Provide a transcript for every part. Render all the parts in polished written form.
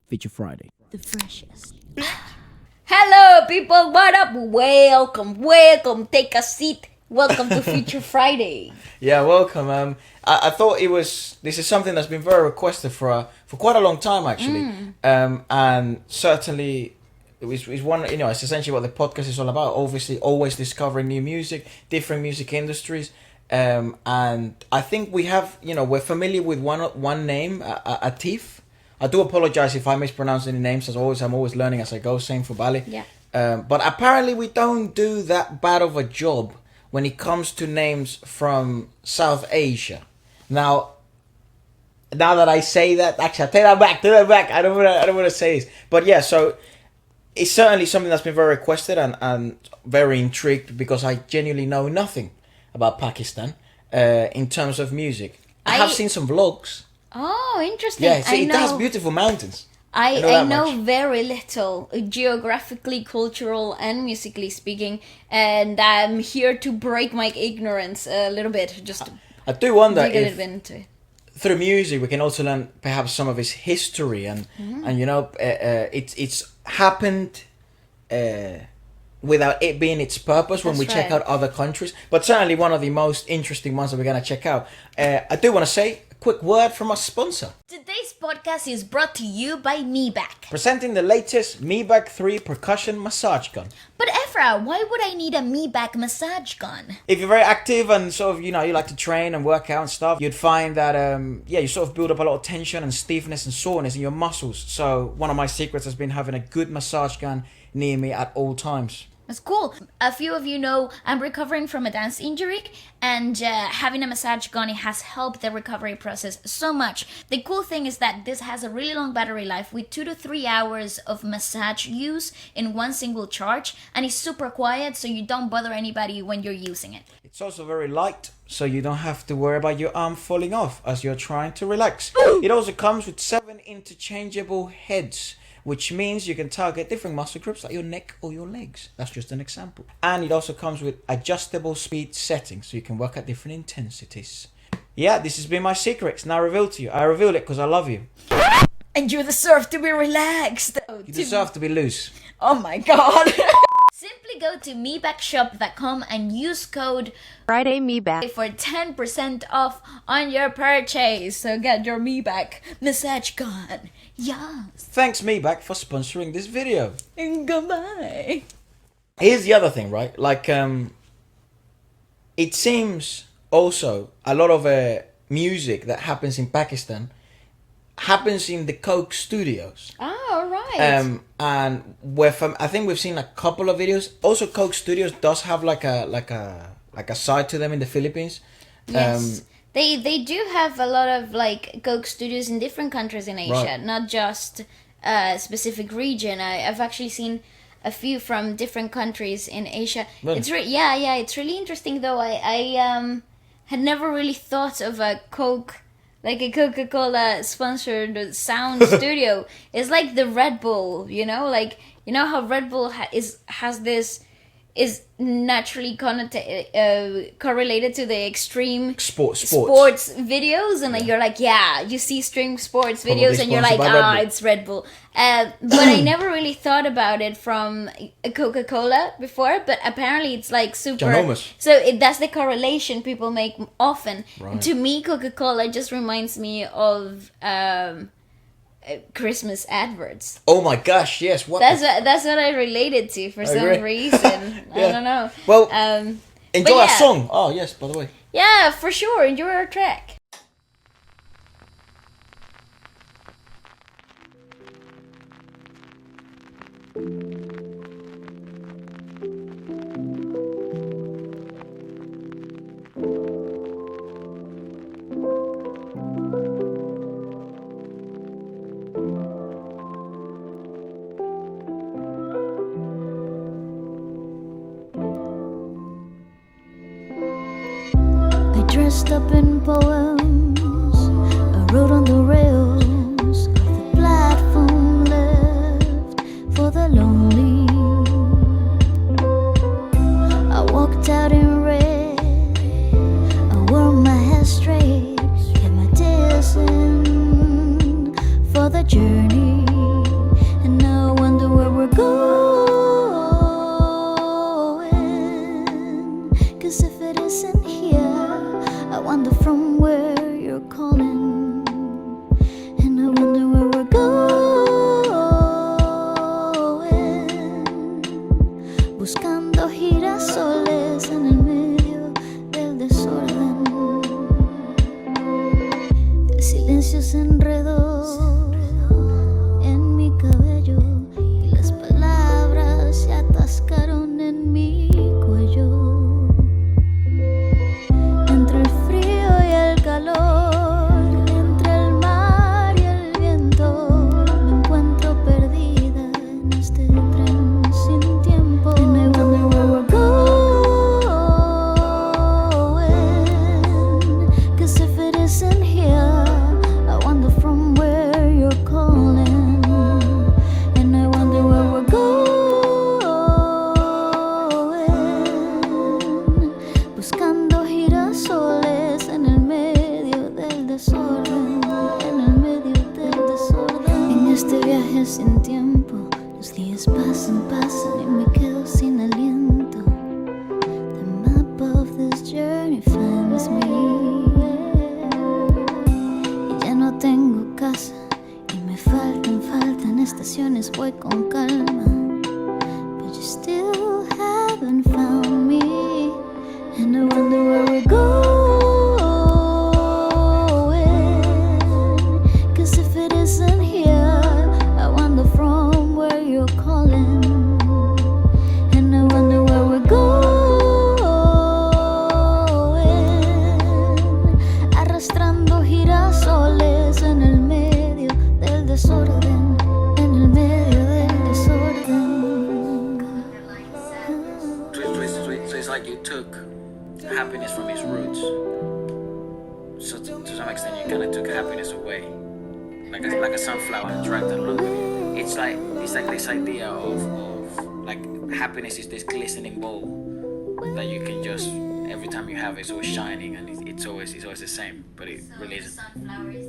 Feature Friday. The freshest. Hello, people. What up? Welcome. Take a seat. Welcome to Feature Friday. Yeah, welcome. I thought this is something that's been very requested for quite a long time actually. And certainly it's one, it's essentially what the podcast is all about. Obviously, always discovering new music, different music industries. And I think we have, we're familiar with one name, Atif. I do apologize if I mispronounce any names. I'm always learning as I go. Same for Bali. Yeah. But apparently we don't do that bad of a job when it comes to names from South Asia. Now that I say that, actually, I take that back. I don't want to say this, but yeah. So it's certainly something that's been very requested and very intrigued because I genuinely know nothing about Pakistan in terms of music. I have seen some vlogs. Oh, interesting. Yeah, it has beautiful mountains. I know very little, geographically, cultural, and musically speaking, and I'm here to break my ignorance a little bit. I do wonder dig a little bit into it. Through music we can also learn perhaps some of its history and it's happened without it being its purpose when we check out other countries. But certainly one of the most interesting ones that we're going to check out. I do want to say a quick word from our sponsor. Today's podcast is brought to you by Mebak. Presenting the latest Mebak 3 percussion massage gun. But Efra, why would I need a Mebak massage gun? If you're very active and sort of, you like to train and work out and stuff, you'd find that, you sort of build up a lot of tension and stiffness and soreness in your muscles. So one of my secrets has been having a good massage gun near me at all times. That's cool. A few of you know I'm recovering from a dance injury, and having a massage gun, it has helped the recovery process so much. The cool thing is that this has a really long battery life with 2 to 3 hours of massage use in one single charge, and it's super quiet so you don't bother anybody when you're using it. It's also very light, so you don't have to worry about your arm falling off as you're trying to relax. It also comes with 7 interchangeable heads, which means you can target different muscle groups like your neck or your legs. That's just an example. And it also comes with adjustable speed settings, so you can work at different intensities. Yeah, this has been my secrets. Now I reveal to you. I revealed it because I love you. And you deserve to be relaxed. You deserve to be loose. Oh my god. Simply go to mebakshop.com and use code FridayMebak for 10% off on your purchase. So get your Mebak massage gun. Yes. Thanks Mebak for sponsoring this video. And goodbye. Here's the other thing, right? Like, it seems also a lot of music that happens in Pakistan happens in the Coke studios. Oh, right. And I think we've seen a couple of videos. Also, Coke Studios does have like a side to them in the Philippines. Yes. They do have a lot of like Coke studios in different countries in Asia, right. Not just a specific region. I've actually seen a few from different countries in Asia. Really? It's it's really interesting though. I had never really thought of a Coke, like a Coca-Cola sponsored sound studio. It's like the Red Bull, like how Red Bull is naturally correlated to the extreme sports videos, and you're like, you see extreme sports videos, and you're like, it's Red Bull. But I never really thought about it from Coca-Cola before, but apparently it's like super. Ginormous. So that's the correlation people make often. Right. To me, Coca-Cola just reminds me of Christmas adverts. Oh my gosh, yes. That's what I related to for some reason. Yeah. I don't know. Well, enjoy our song. Oh yes, by the way. Yeah, for sure. Enjoy our track. Dressed up in poems, I wrote on the rails of the platform left for the lonely. I walked out in red, I wore my hair straight, kept my tears in for the journey. viaje sin tiempo. Los días pasan, pasan y me quedo sin aliento. The map of this journey finds me. Y ya no tengo casa y me faltan estaciones. Voy con calma, but you still haven't found me. And I wonder where we're going. 'Cause if it isn't here, I wander from where you're calling. And I wonder where we're going. Arrastrando girasoles en el medio del desorden. En el medio del desorden. So it's like you took happiness from its roots. So to some extent, you kind of took happiness away, like a sunflower, and dragged it along with you. It's like this idea of like happiness is this glistening bowl that you can just every time you have it's always shining and it's always the same, but it really isn't. Sunflower is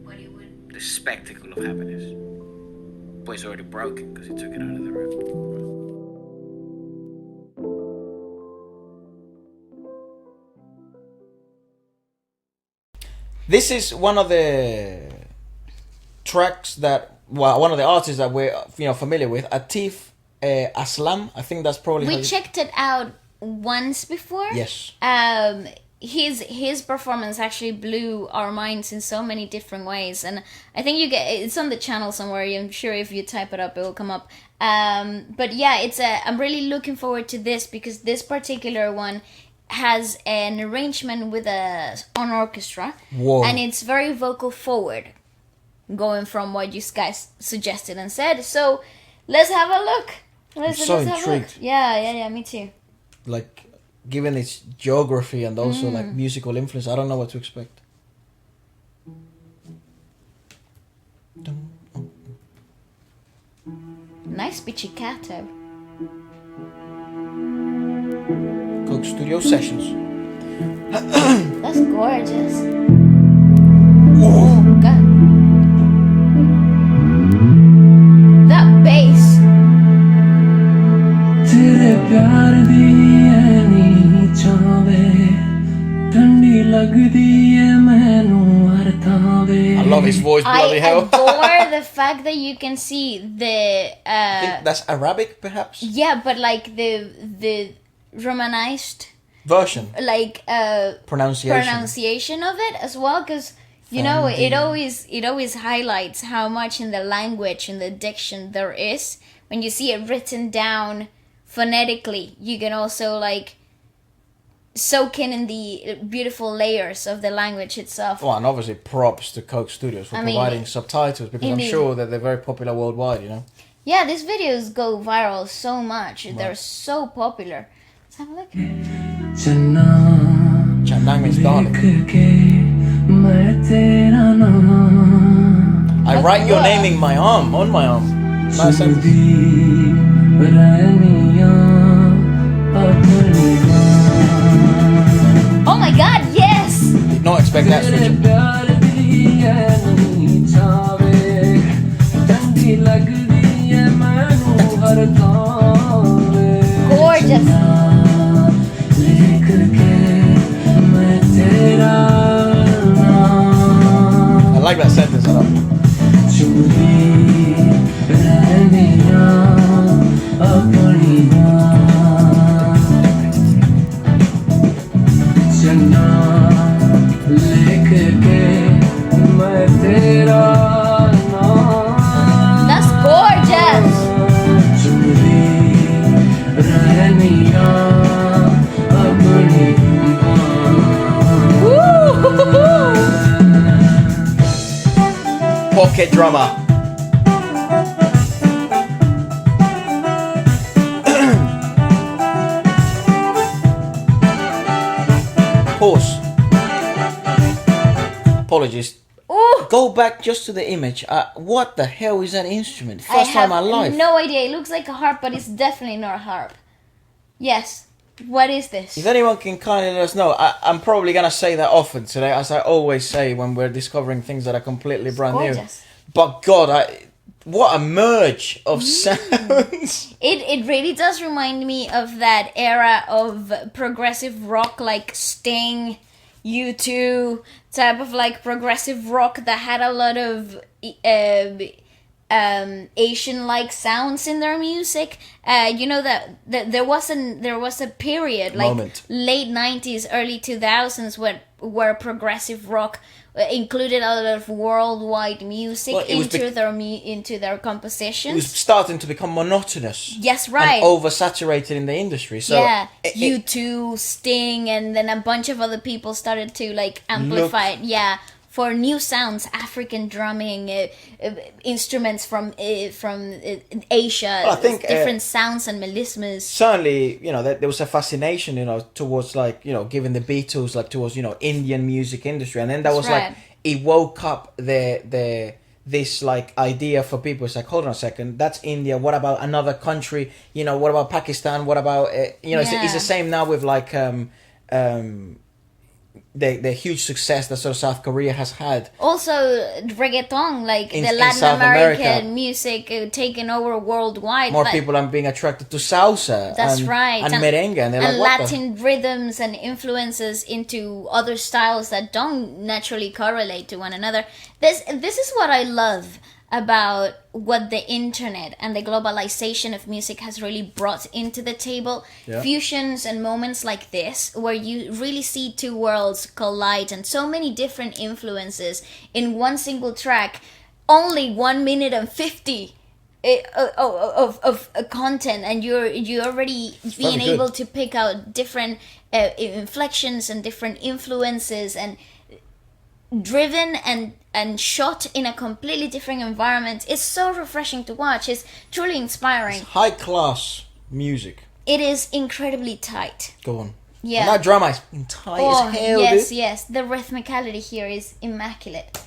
what it would. The spectacle of happiness, but it's already broken because you took it out of the root. This is one of the tracks that, well, one of the artists that we're familiar with, Atif Aslam. I think that's probably. We checked it out once before. Yes. His performance actually blew our minds in so many different ways, and I think it's on the channel somewhere. I'm sure if you type it up, it will come up. But yeah, I'm really looking forward to this because this particular one has an arrangement with an orchestra. Whoa. And it's very vocal forward, going from what you guys suggested and said. So let's have a look. Let's so have a look. intrigued. Yeah, me too. Like, given its geography and also like musical influence, I don't know what to expect. Nice pizzicato. Coke Studio Sessions. That's gorgeous. Oh. God. That bass. तेरे प्यार दी Anne चावे ठंडी लगदी है मैनू हर Thawe. I love his voice, bloody I hell. adore the fact that you can see the I think that's Arabic, perhaps? yeah, but like the romanized Version. like Pronunciation. of it as well, because you know it always highlights how much in the language, in the diction there is. When you see it written down phonetically, you can also like soak in the beautiful layers of the language itself. Well, and obviously props to Coke Studios for providing subtitles, because I'm sure that they're very popular worldwide, Yeah, these videos go viral so much. They're so popular. Let's have a look. Channa Channa means darling. I write your name in my arm, on my arm. Nice sentence. Oh my god, yes! Did not expect that switch. Gorgeous. I like that sentence a lot. That's gorgeous. Pocket drummer. Pause. Apologies. Ooh. Go back just to the image. What the hell is that instrument? First time in my life. No idea. It looks like a harp, but it's definitely not a harp. Yes. What is this? If anyone can kindly let us know, I'm probably going to say that often today, as I always say when we're discovering things that are completely brand new. Gorgeous. But God, what a merge of sounds. It really does remind me of that era of progressive rock, like Sting, U2, type of like progressive rock that had a lot of Asian-like sounds in their music. You know that there was a period like Moment. late 90s, early 2000s where progressive rock included a lot of worldwide music Well, into their It compositions. was starting to become monotonous. Yes, right. And oversaturated in the industry. So yeah, it- U2, Sting, and then a bunch of other people started to like amplify it. Yeah, for new sounds, African drumming, instruments from Asia, Well, I think, different sounds and melismas. certainly, you know, there was a fascination, you know, towards like, you know, giving the Beatles like towards, you know, Indian music industry, and then that That's was right. like it woke up this like idea for people. It's like, hold on a second, that's India. What about another country? You know, what about Pakistan? What about you know? It's Yeah. the same now with like the huge success that sort of South Korea has had. Also, reggaeton, like In the Latin South American America. music taking over worldwide. More like, people are being attracted to salsa. That's and, right. And merengue, and they're and like, what Latin rhythms and influences into other styles that don't naturally correlate to one another. This is what I love about what the internet and the globalization of music has really brought into the table. Yeah. Fusions and moments like this, where you really see two worlds collide and so many different influences in one single track, only 1 minute and 50 of content, and you're already being good. able to pick out different inflections and different influences, and driven and shot in a completely different environment. It's so refreshing to watch. It's truly inspiring. high class music. It is incredibly tight. Go on. Yeah. And that drama is tight as hell, yes, dude. yes. The rhythmicality here is immaculate.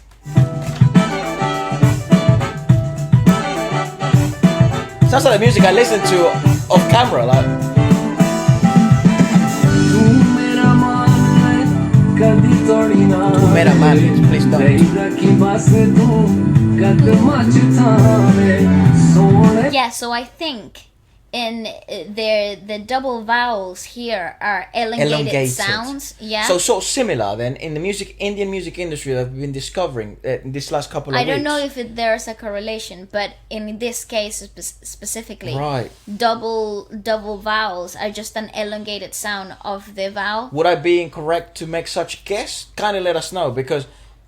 Sounds like the music I listen to off camera, like. Mera man, please don't. Yeah, so I think in the double vowels here are elongated sounds. Yeah. So similar then in the Indian music industry that we've been discovering in this last couple of I weeks. don't know if there's a correlation, but in this case specifically, Right. double vowels are just an elongated sound of the vowel. Would I be incorrect to make such guess? Kind of let us know, because.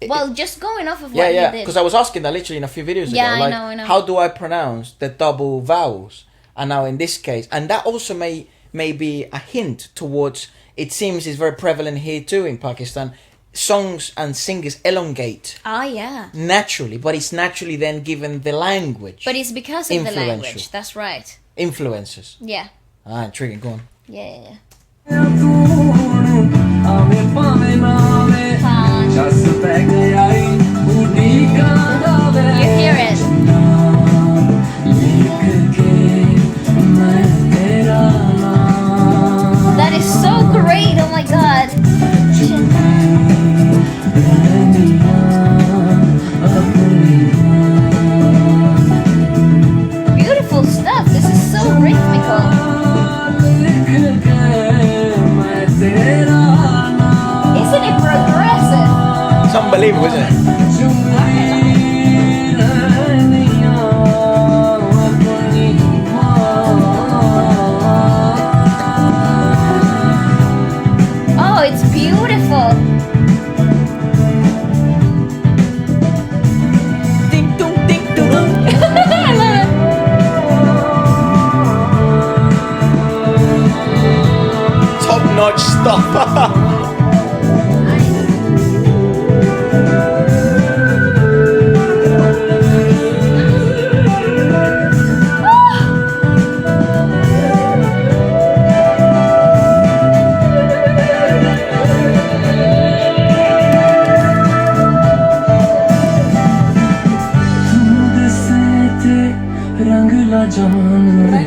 Well, just going off of Yeah, what yeah. you did. Because I was asking that literally in a few videos Yeah, ago. I Like, know, I know. how do I pronounce the double vowels? And now in this case, and that also may be a hint towards. It seems is very prevalent here too in Pakistan. Songs and singers elongate Ah, yeah. naturally, but it's naturally then given the language. But it's because of the Influential. language. That's right. Influences. Yeah. Ah, intriguing. Go on. Yeah. You hear it. That is so great. Oh my god. Beautiful stuff. This is so rhythmical. Isn't it progressive? It's unbelievable, isn't it? Oh, it's beautiful. Ding dong, ding dong. I love it. Top-notch stuff.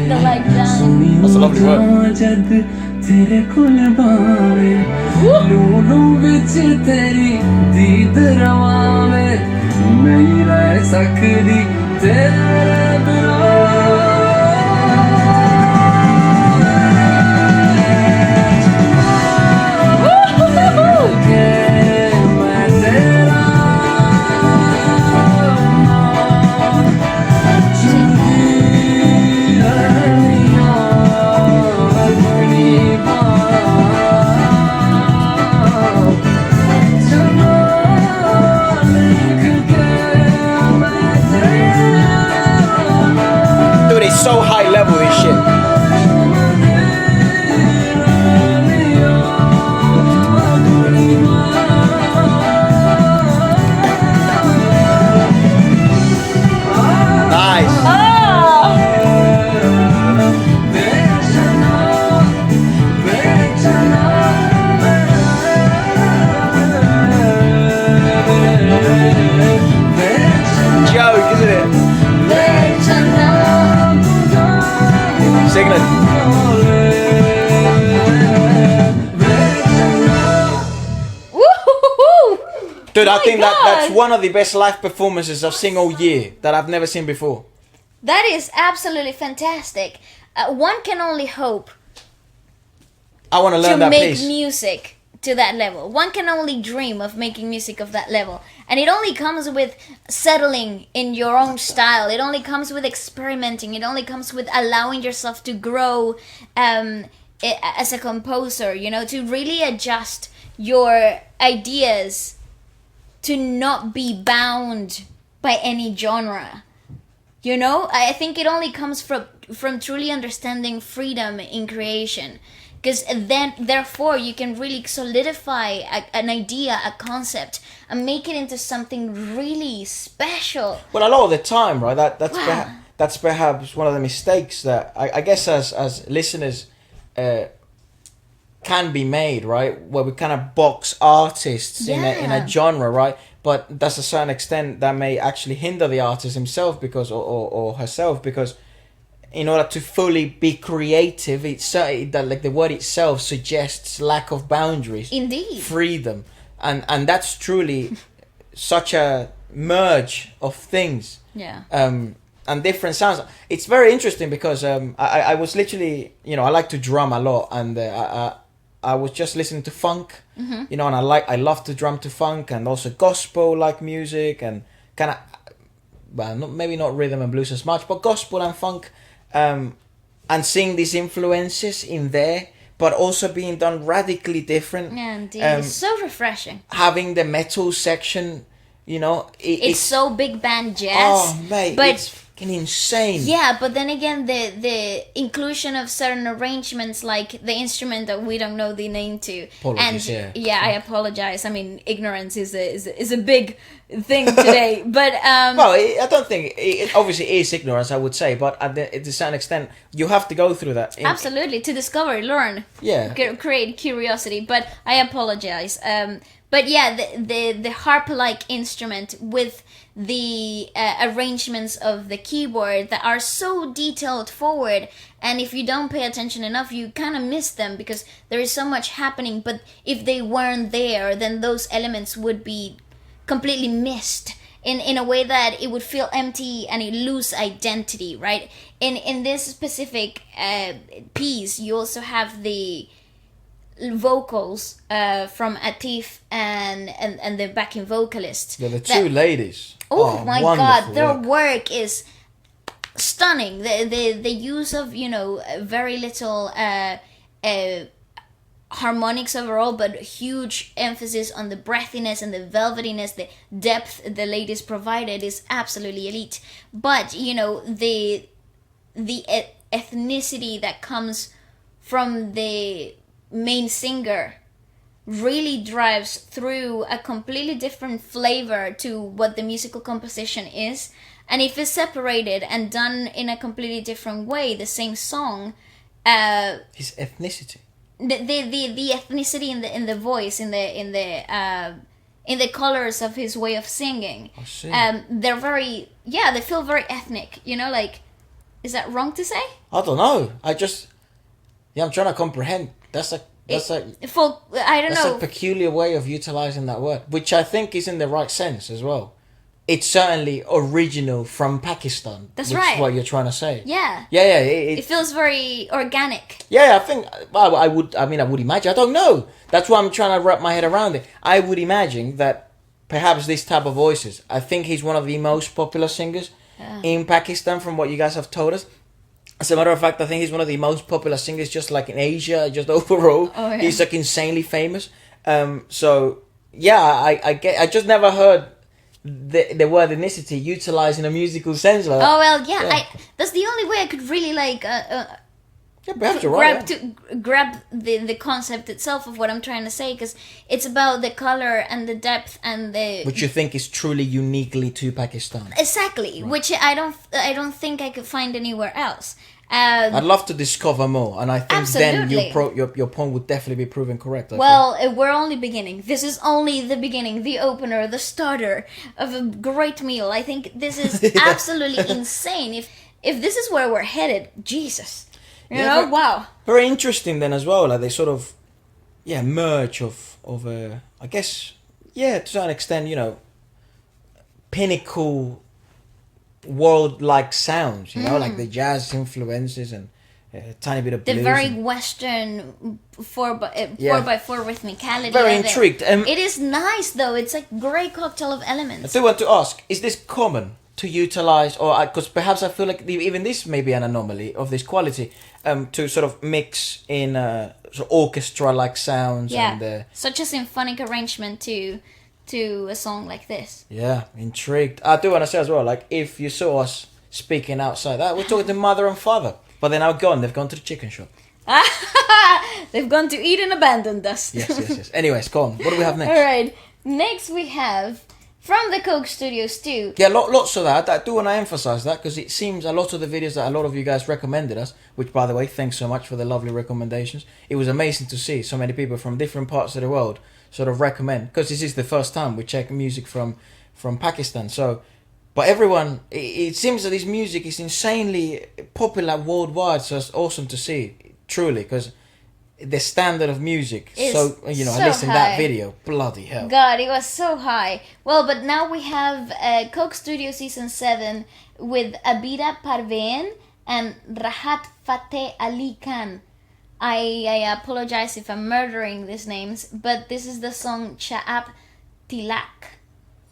That's a lovely word. तेरे कुल बावे लूलू विच तेरी दीद रवावे नहीं रह सकदी तेरे बिना Dude, it's so high level, this shit. Nice. Joke, isn't it? Signet. Woo-hoo-hoo-hoo! Dude, I My think God. that's one of the best live performances I've seen all year that I've never seen before. That is absolutely fantastic. One can only hope I want to learn to that make piece. music to that level. One can only dream of making music of that level. And it only comes with settling in your own style. It only comes with experimenting. It only comes with allowing yourself to grow as a composer, you know, to really adjust your ideas to not be bound by any genre. You know, I think it only comes from truly understanding freedom in creation. Because then, therefore, you can really solidify an idea, a concept, and make it into something really special. Well, a lot of the time, right? That's Wow. that's perhaps one of the mistakes that I guess as listeners can be made, right? Where we kind of box artists in Yeah. a genre, right? But that's a certain extent that may actually hinder the artist himself because or herself because in order to fully be creative, it's certainly that like the word itself suggests lack of boundaries, Indeed. freedom, and that's truly such a merge of things. Yeah. And different sounds. It's very interesting because I was literally, you know, I like to drum a lot, and I was just listening to funk, you know, and I love to drum to funk and also gospel like music and kind of, well, maybe not rhythm and blues as much, but gospel and funk, and seeing these influences in there, but also being done radically different. Yeah, indeed. It's so refreshing. Having the metal section, you know, It's so big band jazz. oh mate, but it's fucking insane. yeah, but then again, the inclusion of certain arrangements, like the instrument that we don't know the name to, Apologies, and yeah. I apologize. I mean, ignorance is a big thing today. But Well, I don't think it obviously is ignorance, I would say, but at a certain extent, you have to go through that. absolutely, to discover, learn, Yeah. create curiosity. But I apologize. But yeah, the harp-like instrument with the arrangements of the keyboard that are so detailed forward, and if you don't pay attention enough, you kind of miss them because there is so much happening. But if they weren't there, then those elements would be completely missed in a way that it would feel empty and it lose identity, right? In this specific piece, you also have the vocals from Atif and the backing vocalist. Yeah, the two ladies. Oh my wonderful god, their work. work is stunning. The use of, you know, very little harmonics overall, but huge emphasis on the breathiness and the velvetiness, the depth the ladies provided is absolutely elite. But, you know, the ethnicity that comes from the main singer really drives through a completely different flavor to what the musical composition is. And if it's separated and done in a completely different way, the same song, His ethnicity. the ethnicity in the voice, in the colors of his way of singing, I see. they're very, yeah, they feel very ethnic, you know, like, is that wrong to say? I don't know. I'm trying to comprehend. That's a I don't that's know. a peculiar way of utilizing that word, which I think is in the right sense as well. it's certainly original from Pakistan. That's which right. Is what you're trying to say. Yeah. Yeah. It feels very organic. Yeah, I think I would imagine. I don't know. That's why I'm trying to wrap my head around it. I would imagine that perhaps this type of voices. I think he's one of the most popular singers in Pakistan, from what you guys have told us. As a matter of fact, I think he's one of the most popular singers, just like in Asia, just overall. Oh, yeah. He's like insanely famous. So yeah, I just never heard the word ethnicity utilized in a musical sense like that. Oh well, yeah. That's the only way I could really like Yeah, perhaps you're right. grab the concept itself of what I'm trying to say, because it's about the color and the depth and the Which you think is truly uniquely to Pakistan. exactly, which I don't think I could find anywhere else. I'd love to discover more, and I think Absolutely. then your point would definitely be proven correct. I Well, we're only beginning. This is only the beginning, the opener, the starter of a great meal. I think this is absolutely insane. If this is where we're headed, Jesus, you know, very, wow. Very interesting then as well. Like they sort of, merge of I guess, to a certain extent, pinnacle world-like sounds. Like the jazz influences and a tiny bit of The blues. very and- Western 4x4 rhythmicality. Very of it. intrigued. It is nice though. It's like a great cocktail of I elements. do want to ask: is this common to utilize, or because perhaps I feel like even this may be an anomaly of this quality, to sort of mix in sort of orchestra-like sounds Yeah, and such a symphonic arrangement to a song like this. yeah, intrigued. I do want to say as well, like if you saw us speaking outside, that we're talking to mother and father, but they're now gone. They've gone to the chicken shop. They've gone to eat and abandoned us. Yes. Anyways, go on. What do we have next? All right. Next we have from the Coke Studios too. Yeah, lots of that. I do want to emphasize that because it seems a lot of the videos that a lot of you guys recommended us, which by the way, thanks so much for the lovely recommendations. It was amazing to see so many people from different parts of the world sort of recommend, because this is the first time we check music from Pakistan. So, but everyone, it seems that this music is insanely popular worldwide. So it's awesome to see, truly, because the standard of music. Is So at so least in that high. video, bloody hell. God, it was so high. Well, but now we have Coke Studio Season 7 with Abida Parveen and Rahat Fateh Ali Khan. I apologize if I'm murdering these names, but this is the song Chaap, Tilak.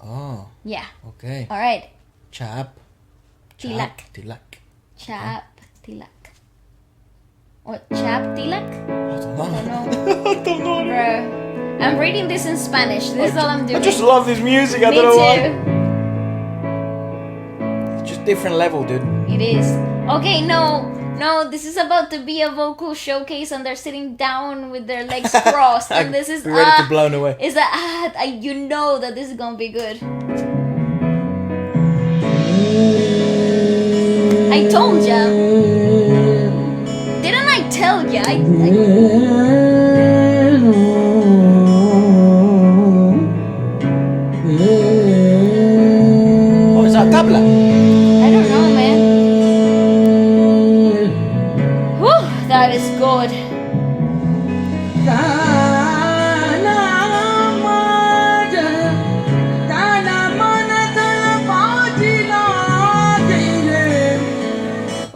Oh, Yeah. okay. All right. Chaap. Tilak. Tilak. Chaap, Tilak. What? Chaap, Tilak? I don't know. I don't know. Bruh. I'm reading this in Spanish. This is all I'm doing. I just love this music. I Me don't know why. too. It's just different level, dude. It is. Okay, no, this is about to be a vocal showcase, and they're sitting down with their legs crossed, and this is Be ready to blown away. Is that you know that this is gonna be good. I told ya. Didn't I tell ya? Oh, is that tabla? I don't know, man. Whew, that is good.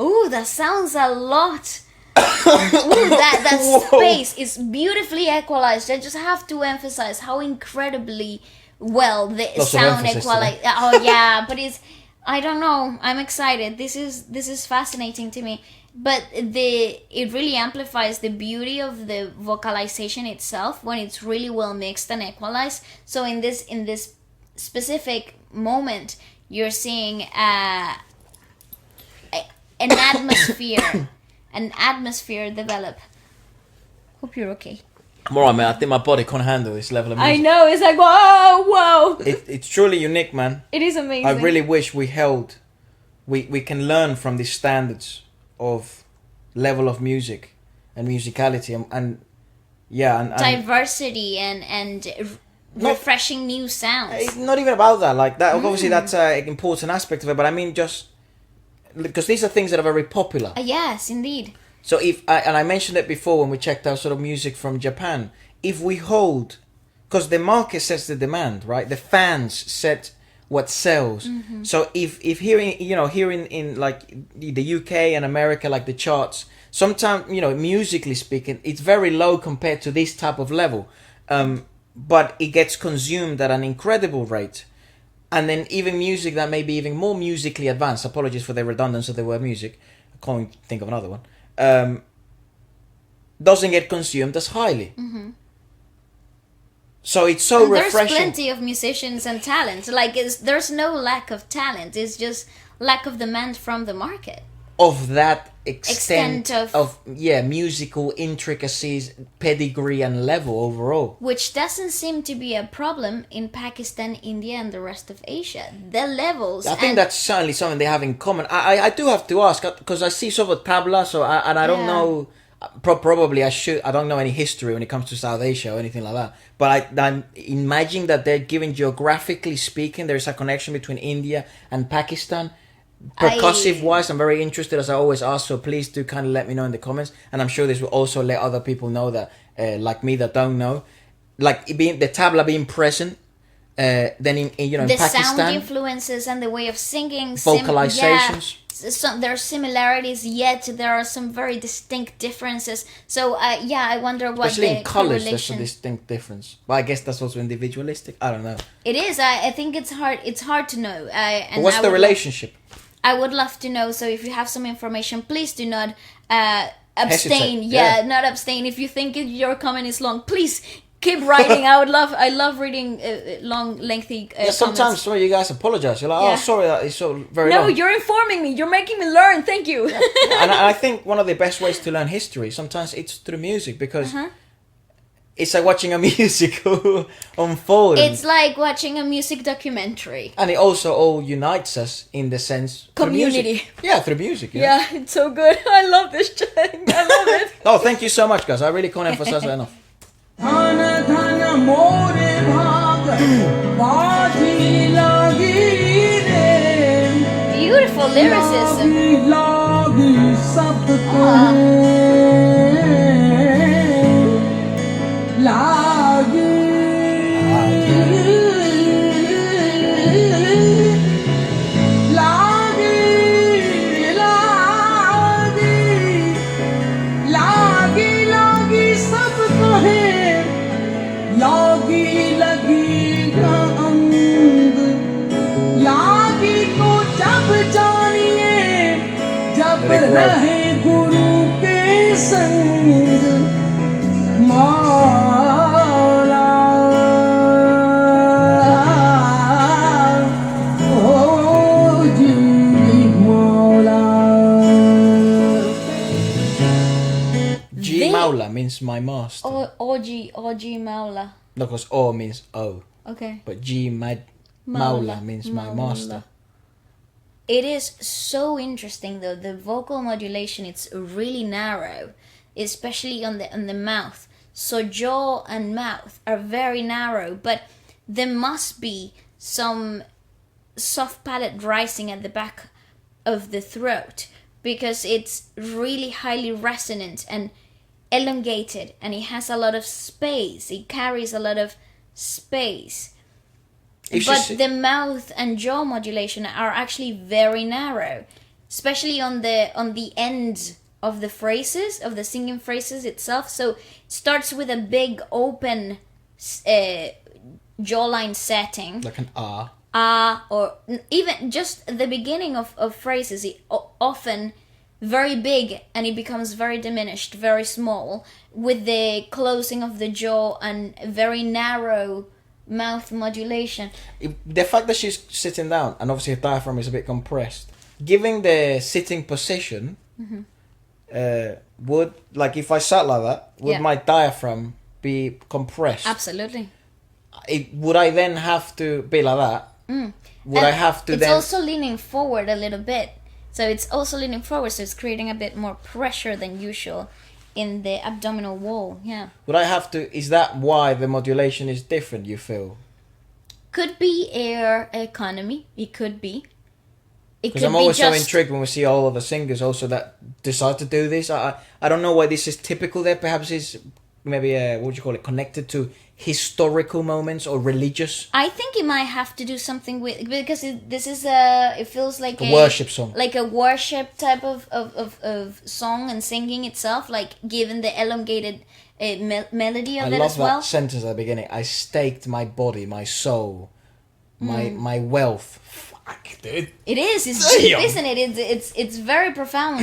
Ooh, that sounds a lot. Ooh, that Whoa. space is beautifully equalized. I just have to emphasize how incredibly well the Lots of sound emphasis equalized. Oh yeah, but it's, I don't know. I'm excited. This is fascinating to me. But it really amplifies the beauty of the vocalization itself when it's really well mixed and equalized. So in this specific moment, you're seeing an atmosphere develop. Hope you're okay. I'm alright, man. I think my body can't handle this level of music. I know, it's like whoa. It's truly unique, man. It is amazing. I really wish we can learn from the standards of level of music and musicality and diversity and refreshing new sounds. It's not even about that. Like that, obviously, that's an important aspect of it. But I mean, just because these are things that are very popular. Yes, indeed. So I mentioned it before when we checked out sort of music from Japan. If we hold, because the market sets the demand, right? The fans set what sells. So if hearing in like the UK and America, like the charts, sometimes musically speaking, it's very low compared to this type of level, but it gets consumed at an incredible rate. And then even music that may be even more musically advanced, apologies for the redundancy of the word music, I can't think of another one, doesn't get consumed as highly. So it's so And refreshing. there's plenty of musicians and talent. Like, there's no lack of talent. It's just lack of demand from the market. Of that extent Extent of musical intricacies, pedigree and level overall. Which doesn't seem to be a problem in Pakistan, India, and the rest of Asia. The levels. I think that's certainly something they have in common. I do have to ask, because I see sort of tabla, I don't know. Probably I should. I don't know any history when it comes to South Asia or anything like that. But I'm imagining that they're given, geographically speaking, there's a connection between India and Pakistan. Percussive wise, I'm very interested, as I always ask. So please do kind of let me know in the comments, and I'm sure this will also let other people know that, like me, that don't know, like it being the tabla being present. Then in the Pakistan, sound influences and the way of singing, vocalizations. There are similarities, yet there are some very distinct differences. So I wonder what especially the in colours, there's a correlation. distinct difference. But I guess that's also individualistic. I don't know. It is. I think it's hard. It's hard to know. And But what's the relationship? I would love to know. So if you have some information, please do not abstain. Hesitate, Not abstain. If you think your comment is long, please keep writing. I love reading long, lengthy Sometimes comments. you guys apologize. You're like, Yeah. oh, sorry, that is so very No, long. you're informing me. You're making me learn. Thank you. And I think one of the best ways to learn history, sometimes it's through music, because it's like watching a musical unfold. It's like watching a music documentary. And it also all unites us in the sense through Community. music. Yeah, through music. Yeah, it's so good. I love this thing. I love it. Oh, thank you so much, guys. I really can't emphasize that enough. Thana thana more bhag baji lagi re Beautiful lyricism. lagi sab ko lagi lagi sab ko hai lagi lagi ka and lagi to jab janiye jab rahe guru ke sang maula oh ji maula. G Maula means my master. Oji Maula. No, because O means O. Okay. But G Maula means my master. It is so interesting though. The vocal modulation, it's really narrow, especially on the mouth. So jaw and mouth are very narrow, but there must be some soft palate rising at the back of the throat, because it's really highly resonant and elongated, and it has a lot of space. It carries a lot of space. But the mouth and jaw modulation are actually very narrow, especially on the ends of the phrases, of the singing phrases itself. So it starts with a big open jawline setting. Like an R. Or even just the beginning of phrases, it often very big, and it becomes very diminished, very small, with the closing of the jaw and very narrow mouth modulation. The fact that she's sitting down, and obviously her diaphragm is a bit compressed, giving the sitting position, would, like if I sat like that, would my diaphragm be compressed? Absolutely. Would I then have to be like that? Would I have to it's then... also leaning forward a little bit. So it's also leaning forward, so it's creating a bit more pressure than usual in the abdominal wall. Yeah. Would I have to... Is that why the modulation is different, you feel? Could be air economy. It could be. Because I'm always so intrigued when we see all of the singers also that decide to do this. I don't know why this is typical there. Perhaps it's maybe what would you call it, connected to historical moments or religious? I think it might have to do something with, because this is it feels like A worship song. like a worship type of song and singing itself, like given the elongated melody of I it love as well. that sentence at the beginning. I staked my body, my soul, my wealth. Fuck, dude. It is. It's Damn. deep, isn't it? It's very profound.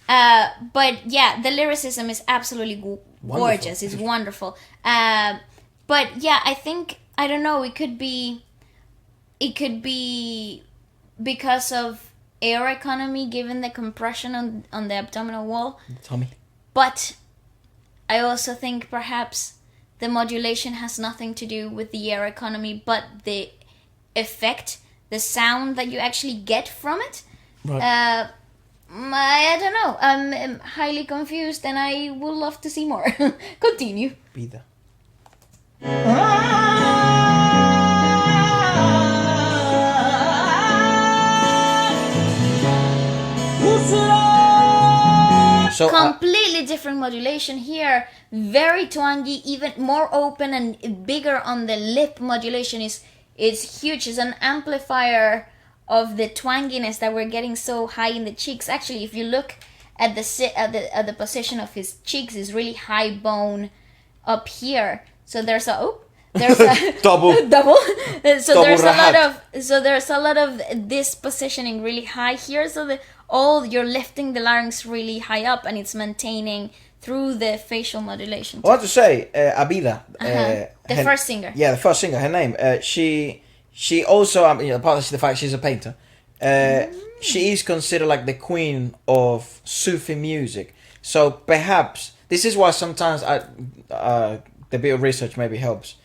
But yeah, the lyricism is absolutely gorgeous. It's wonderful. But yeah, I think, I don't know. It could be because of air economy, given the compression on the abdominal wall. Tommy. But I also think perhaps the modulation has nothing to do with the air economy, but the effect, the sound that you actually get from it. Right. I don't know. I'm highly confused, and I would love to see more. Continue. Abida. So Completely different modulation here. Very twangy, even more open and bigger on the lip. Modulation is huge. It's an amplifier of the twanginess that we're getting so high in the cheeks. Actually, if you look at the position of his cheeks, is really high bone up here. So there's a double. So Double there's Rahat. a lot of this positioning really high here. So you're lifting the larynx really high up, and it's maintaining through the facial modulation. I want to say Abida, The first singer. Yeah, the first singer. Her name. She also, apart from the fact she's a painter, she is considered like the queen of Sufi music. So perhaps this is why sometimes the bit of research maybe helps.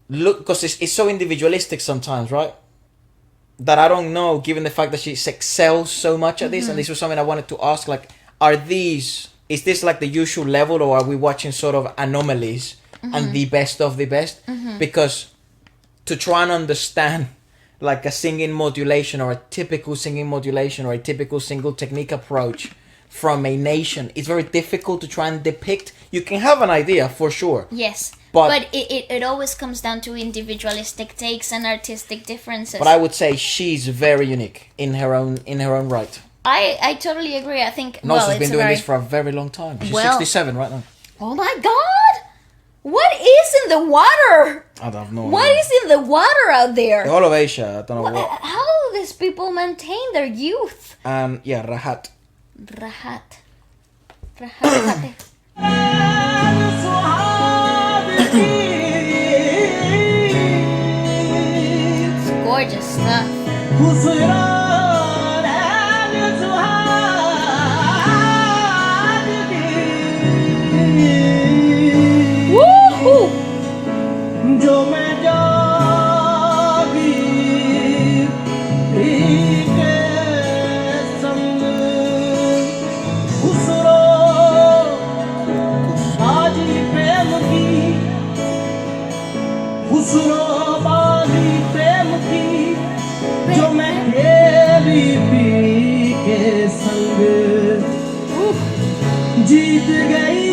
Look, because it's so individualistic sometimes, right? That I don't know, given the fact that she excels so much at this, and this was something I wanted to ask, like, is this like the usual level, or are we watching sort of anomalies and the best of the best? Because to try and understand like a singing modulation or a typical singing modulation or a typical single technique approach from a nation, it's very difficult to try and depict. You can have an idea for sure. Yes. But But it always comes down to individualistic takes and artistic differences. I would say she's very unique in her own right. I totally agree. I think And also, she's been doing this for a very long time. She's 67 right now. Oh my God! What is in the water? I don't know. What is in the water out there? The whole of Asia, I don't know what. How do these people maintain their youth? Yeah, Rahat. Rahat Fateh. It's gorgeous stuff. Woohoo! जो मैं जागी के संग खुसरो बाजी प्रेम की खुसरो बाजी प्रेम की जो मैं खेली पी के संग जीत गई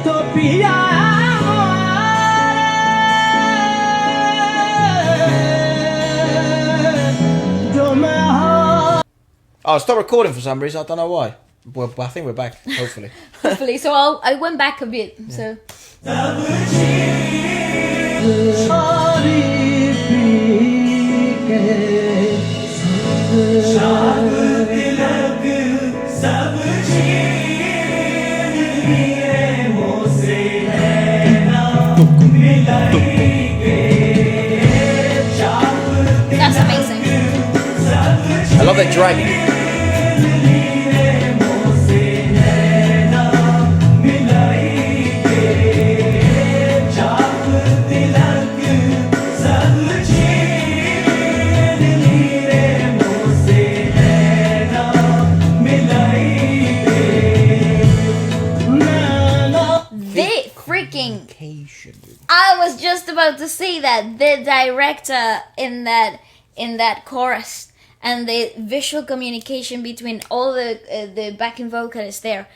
तो पिया Oh, stop recording for some reason. I don't know why. Well, I think we're back. Hopefully. Hopefully, so I went back a bit. So that's amazing. I love that dragging. They freaking. I was just about to say that the director in that chorus and the visual communication between all the backing vocalists there,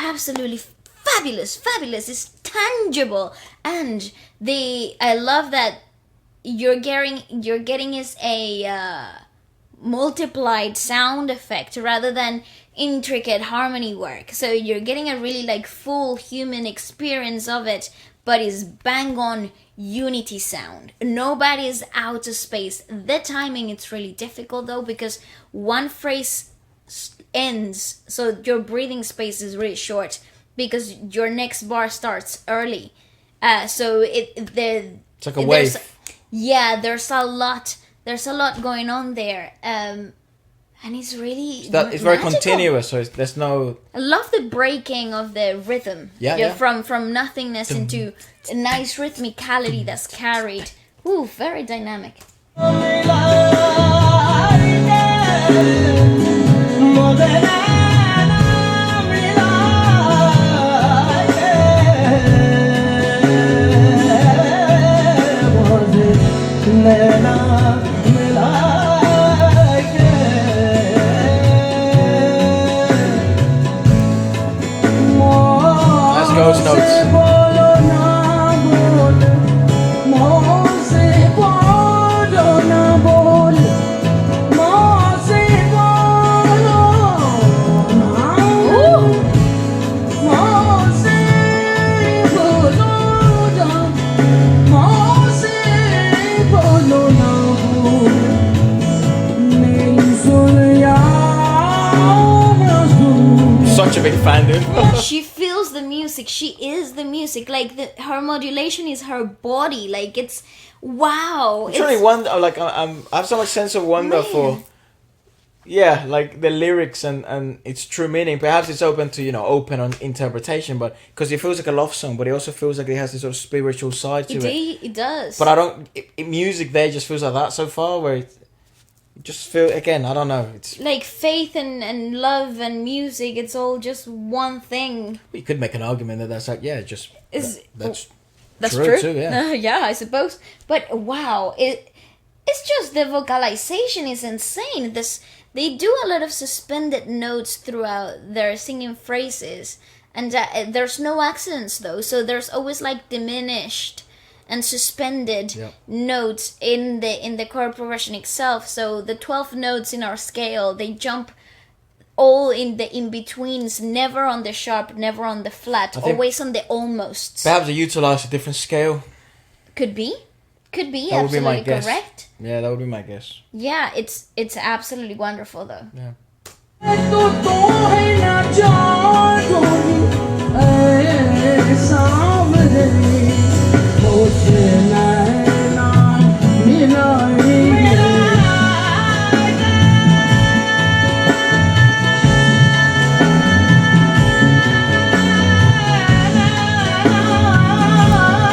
absolutely fabulous. It's tangible, and I love that you're getting is a multiplied sound effect rather than intricate harmony work. So you're getting a really like full human experience of it, but it's bang on unity sound. Nobody's out of space. The timing, it's really difficult though, because one phrase ends, so your breathing space is really short because your next bar starts early. So it's like a wave. Yeah, there's a lot going on there. And it's really it's very continuous, so there's no... I love the breaking of the rhythm. Yeah. From nothingness into a nice rhythmicality that's carried. Ooh, very dynamic. Ghost notes. Such a big fan, dude. Yeah, she feels the music. She is the music. Like her modulation is her body. Like it's wow. I'm trying to wonder. Like I have so much sense of wonder for. Yeah, like the lyrics and its true meaning. Perhaps it's open to open on interpretation, but because it feels like a love song, but it also feels like it has this sort of spiritual side to it. It does. But I don't. Music there just feels like that so far, where it just feel again. I don't know. It's like faith and love and music. It's all just one thing. You could make an argument that that's like that's true too. Yeah. Yeah, I suppose. But wow, it's just the vocalization is insane. They do a lot of suspended notes throughout their singing phrases, and there's no accents though, so there's always like diminished and suspended notes in the chord progression itself. So the 12 notes in our scale, they jump all in the in-betweens, never on the sharp, never on the flat, always on the almosts. Perhaps they utilize a different scale. Could be That would be absolutely my guess. correct. Yeah, that would be my guess. Yeah, it's absolutely wonderful though. Yeah.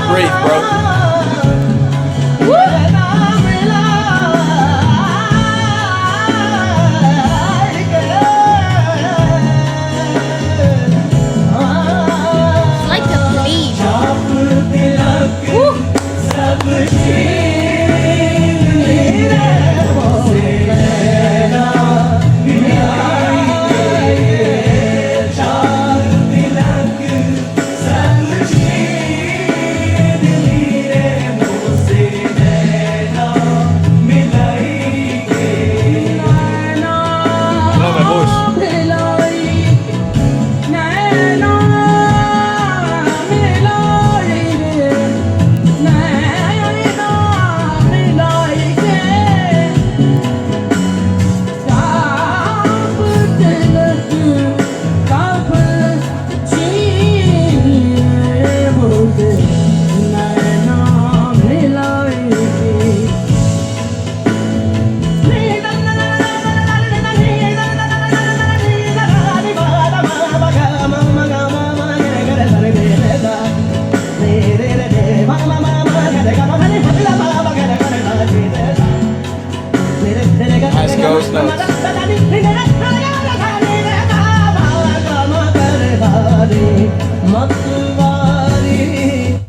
Breathe, bro.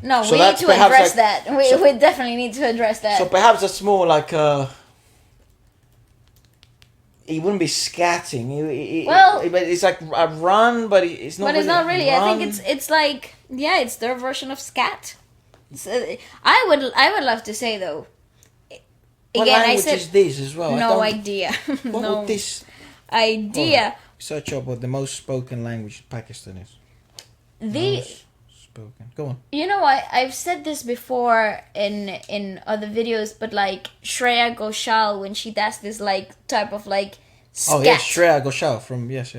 No, we need to address that. We definitely need to address that. So perhaps that's more like he wouldn't be scatting. Well- but it's like a run, but it's not. But it's not really. Run. I think it's like, yeah, it's their version of scat. So, I would love to say though. What Again, language I said is this as well? no idea. What No would this idea. search up what the most spoken language in Pakistan is? The Most spoken. Go on. You know, I've said this before in other videos, but like Shreya Ghoshal, when she does this like type of like scat, Oh yes, Shreya Ghoshal from yes.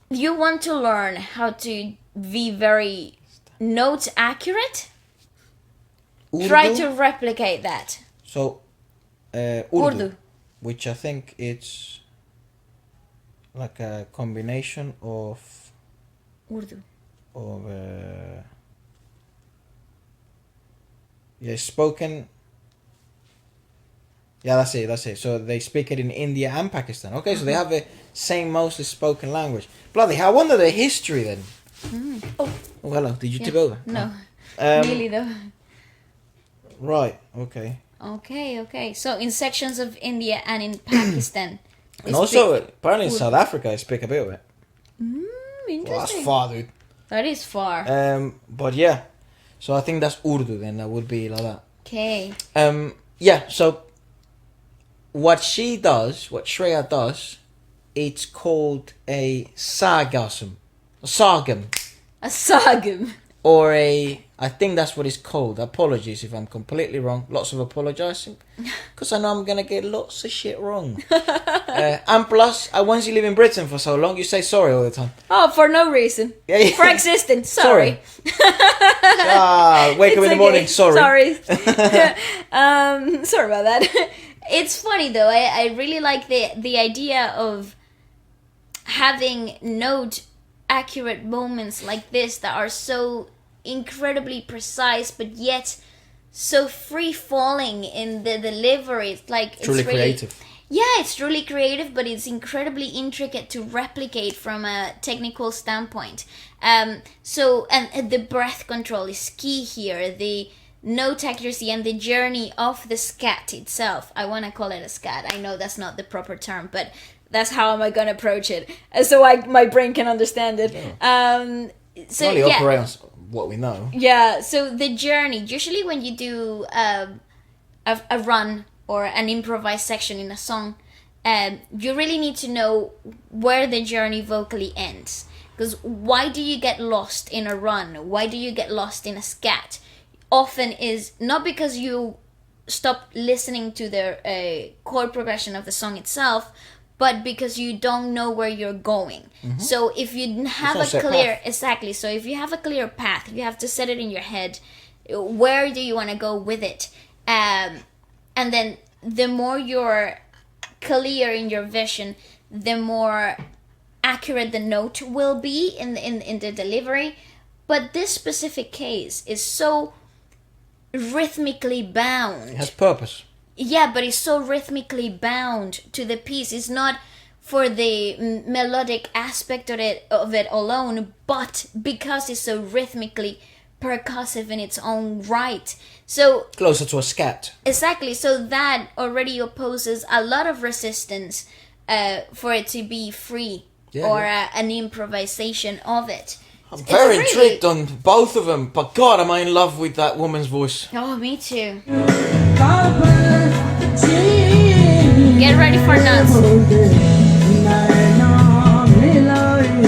you want to learn how to be very note accurate. Try Urdu? to replicate that. So, Urdu, Urdu. which I think it's like a combination of Urdu. spoken. Yeah, that's it. So they speak it in India and Pakistan. Okay, so they have the same mostly spoken language. Bloody hell, I wonder the history then. Oh, Oh, hello. Did you yeah. tip over? No, Um, really though. Right. Okay. Okay. So in sections of India and in Pakistan. they And also, speak apparently in Urdu. South Africa, they speak a bit of it. Well, that's Interesting. far, dude. That is far. But yeah, so I think that's Urdu. Then that would be like that. Okay. Yeah. So what she does, what Shreya does, it's called a sargasm, a sargam, A sargam. or a. I think that's what it's called. Apologies if I'm completely wrong. Lots of apologising, because I know I'm gonna get lots of shit wrong. And plus, once you live in Britain for so long, you say sorry all the time. Oh, for no reason. Yeah. For existing. Sorry. Wake up in the morning. Sorry. Sorry about that. It's funny though. I really like the idea of having note accurate moments like this that are so incredibly precise, but yet so free falling in the delivery. It's like Truly it's really creative. Yeah, it's truly creative, but it's incredibly intricate to replicate from a technical standpoint. So the breath control is key here. The note accuracy and the journey of the scat itself. I want to call it a scat. I know that's not the proper term, but that's how am I gonna approach it, so my brain can understand it. So Only yeah. operate on what we know. Yeah, so the journey, usually when you do a run or an improvised section in a song, you really need to know where the journey vocally ends. Because why do you get lost in a run? Why do you get lost in a scat? Often is not because you stop listening to the chord progression of the song itself, but because you don't know where you're going. So if you have no a set clear, path. exactly, so if you have a clear path, you have to set it in your head. Where do you want to go with it? And then the more you're clear in your vision, the more accurate the note will be in the delivery. But this specific case is so rhythmically bound. It has purpose. Yeah, but it's so rhythmically bound to the piece. It's not for the melodic aspect of it alone, but because it's so rhythmically percussive in its own right. So Closer to a scat. exactly, so that already opposes a lot of resistance for it to be free or an improvisation of it. I'm It's very really- intrigued on both of them, but God, am I in love with that woman's voice. Oh, me too. काबर ची Get ready for nuts. नैना मिलाए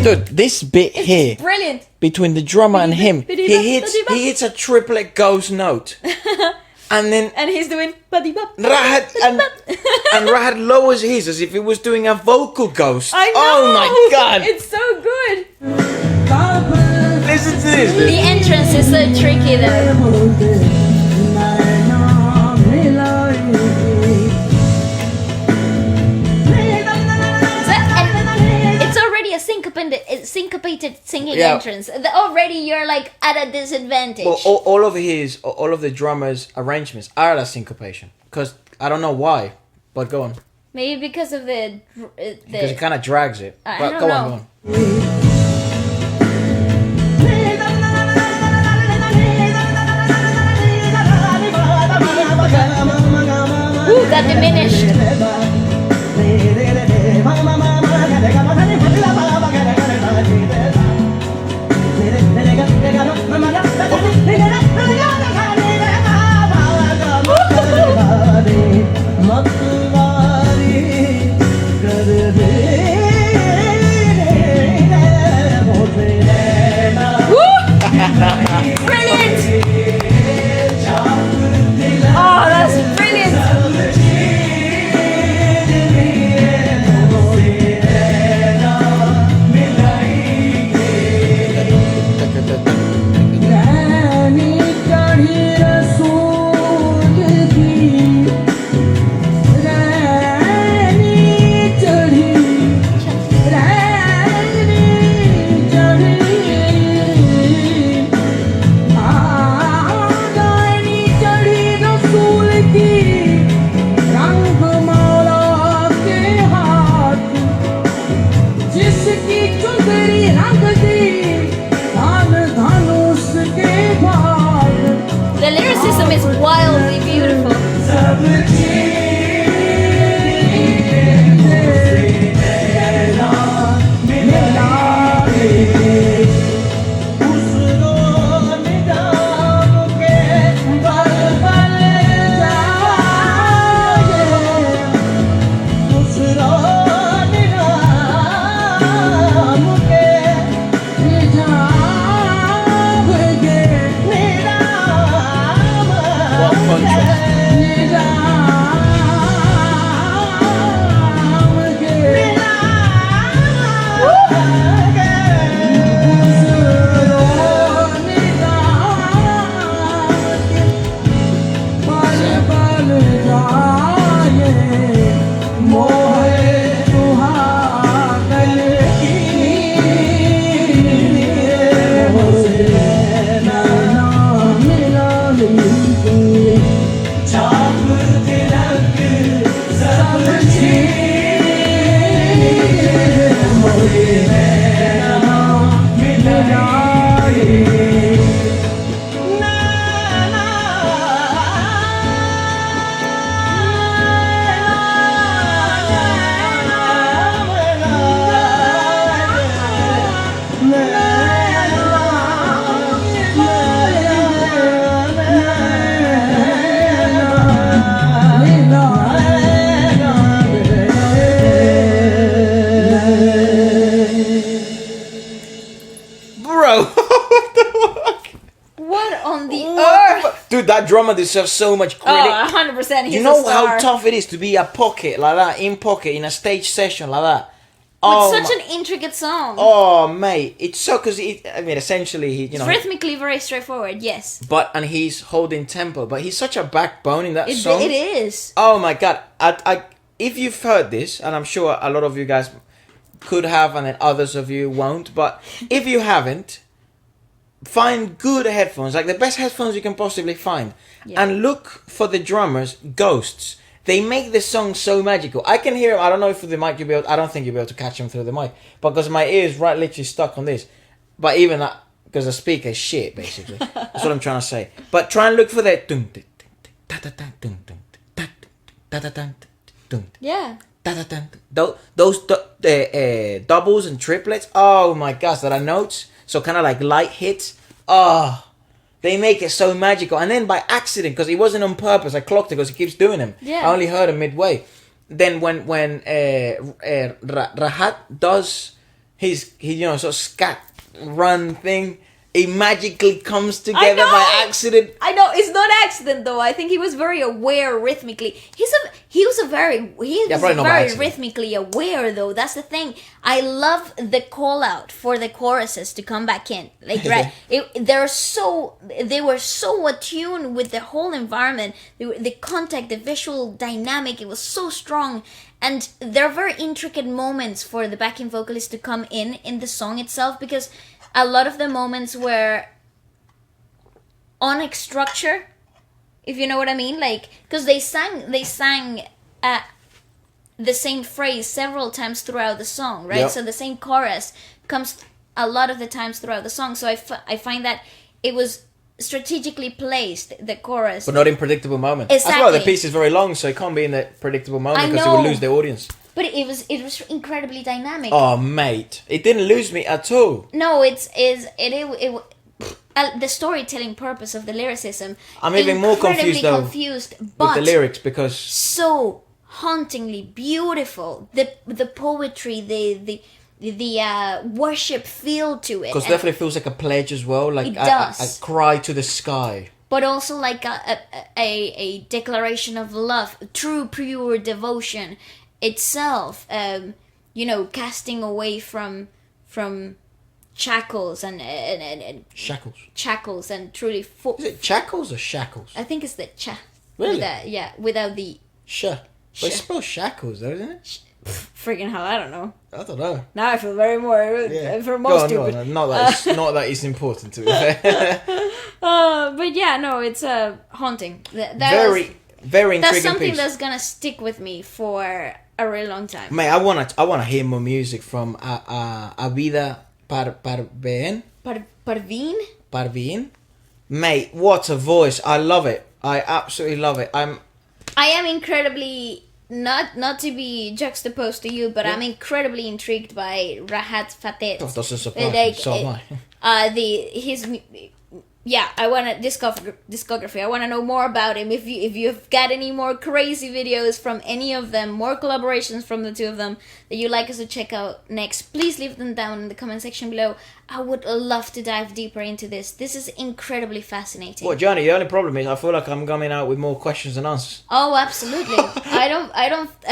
Dude, this bit here Brilliant. between the drummer and him, he hits a triplet ghost note, and then And he's doing ba-di-bop. Rahat and Rahat lowers his as if he was doing a vocal ghost. I know. Oh my God! It's so good. Listen to this. The entrance is so tricky though. So, and it's already a syncope in and syncopated singing Yeah. entrance. Already you're like at a disadvantage. Well, all of the drummers' arrangements are a syncopation. Because I don't know why, but go on. Maybe because of the Because it kind of drags it. I But don't go know. on, go on. Ooh, that diminished. Brilliant! Oh, that's brilliant! रानी चढ़ी रसूल की रानी चढ़ी रानी चढ़ी रानी चढ़ी रसूल की रंग माला के हाथ जिसकी चुंदरी रंग दी धान धनुष के भाग The lyricism is wildly beautiful. What contrast. Bro, what the fuck? What on the What the earth? fuck? Dude, that drummer deserves so much credit. Oh, 100%. He's You know a star. how tough it is to be a pocket like that, in pocket, in a stage session like that. With Oh, such my- an intricate song. oh mate, it's so because I mean, essentially he, you It's know, rhythmically very straightforward, yes. and he's holding tempo, but he's such a backbone in that It, song. it is. Oh my god, if you've heard this, and I'm sure a lot of you guys could have, and then others of you won't, but if you haven't, find good headphones, like the best headphones you can possibly find, Yeah. and look for the drummers, Ghosts. They make the song so magical. I can hear him. I don't know if through the mic you'll be able. I don't think you'll be able to catch him through the mic, because my ear is right literally stuck on this. But even that, because the speaker is shit, basically. That's what I'm trying to say. But try and look for that. Yeah. Those doubles and triplets. Oh my gosh, that are notes. So kind of like light hits. Oh, they make it so magical. And then by accident, because it wasn't on purpose, I clocked it because he keeps doing them. Yeah. I only heard him midway. Then when Rahat does his sort of scat run thing, it magically comes together know! by accident. I know it's not accident though. I think he was very aware rhythmically. He was probably not by very accident. rhythmically aware though. That's the thing. I love the call out for the choruses to come back in. Like right, they were so attuned with the whole environment, the contact, the visual dynamic. It was so strong. And there are very intricate moments for the backing vocalist to come in the song itself, because a lot of the moments were onyx structure, if you know what I mean, like, because they sang the same phrase several times throughout the song, right? Yep. So the same chorus comes a lot of the times throughout the song. So I find that it was strategically placed, the chorus, But not in predictable moments. Exactly. That's why the piece is very long, so it can't be in that predictable moment I because it know. would lose the audience. but it was incredibly dynamic. Oh, mate. It didn't lose me at all. No, the storytelling purpose of the lyricism. I'm even more incredibly confused, though, confused, With but the lyrics, because... so hauntingly beautiful. The poetry, the worship feel to it. Because And- definitely feels like a pledge as well. Like It a does. cry to the sky. but also like a declaration of love, true pure devotion itself. Casting away from shackles and Shackles. and truly. Is it shackles or shackles? I think it's the cha. Really? Without the Sh. But Sh. it's spelled shackles, though, isn't it? freaking hell. I don't know. I don't know. Now I feel very more. I feel more Go on, stupid. go on. Not that it's important to be fair. But yeah, no, it's haunting. Very intriguing That's something piece. that's gonna stick with me for a really long time. Mate, I wanna hear more music from Abida Parveen Parveen? Mate, what a voice! I love it. I absolutely love it. I am incredibly not to be juxtaposed to you, but I'm incredibly intrigued by Rahat Fateh. That doesn't surprise me. So am I. I want a discography. I want to know more about him. If you've got any more crazy videos from any of them, more collaborations from the two of them that you'd like us to check out next, please leave them down in the comment section below. I would love to dive deeper into this. This is incredibly fascinating. Well, Johnny, the only problem is I feel like I'm coming out with more questions than answers. Oh, absolutely. I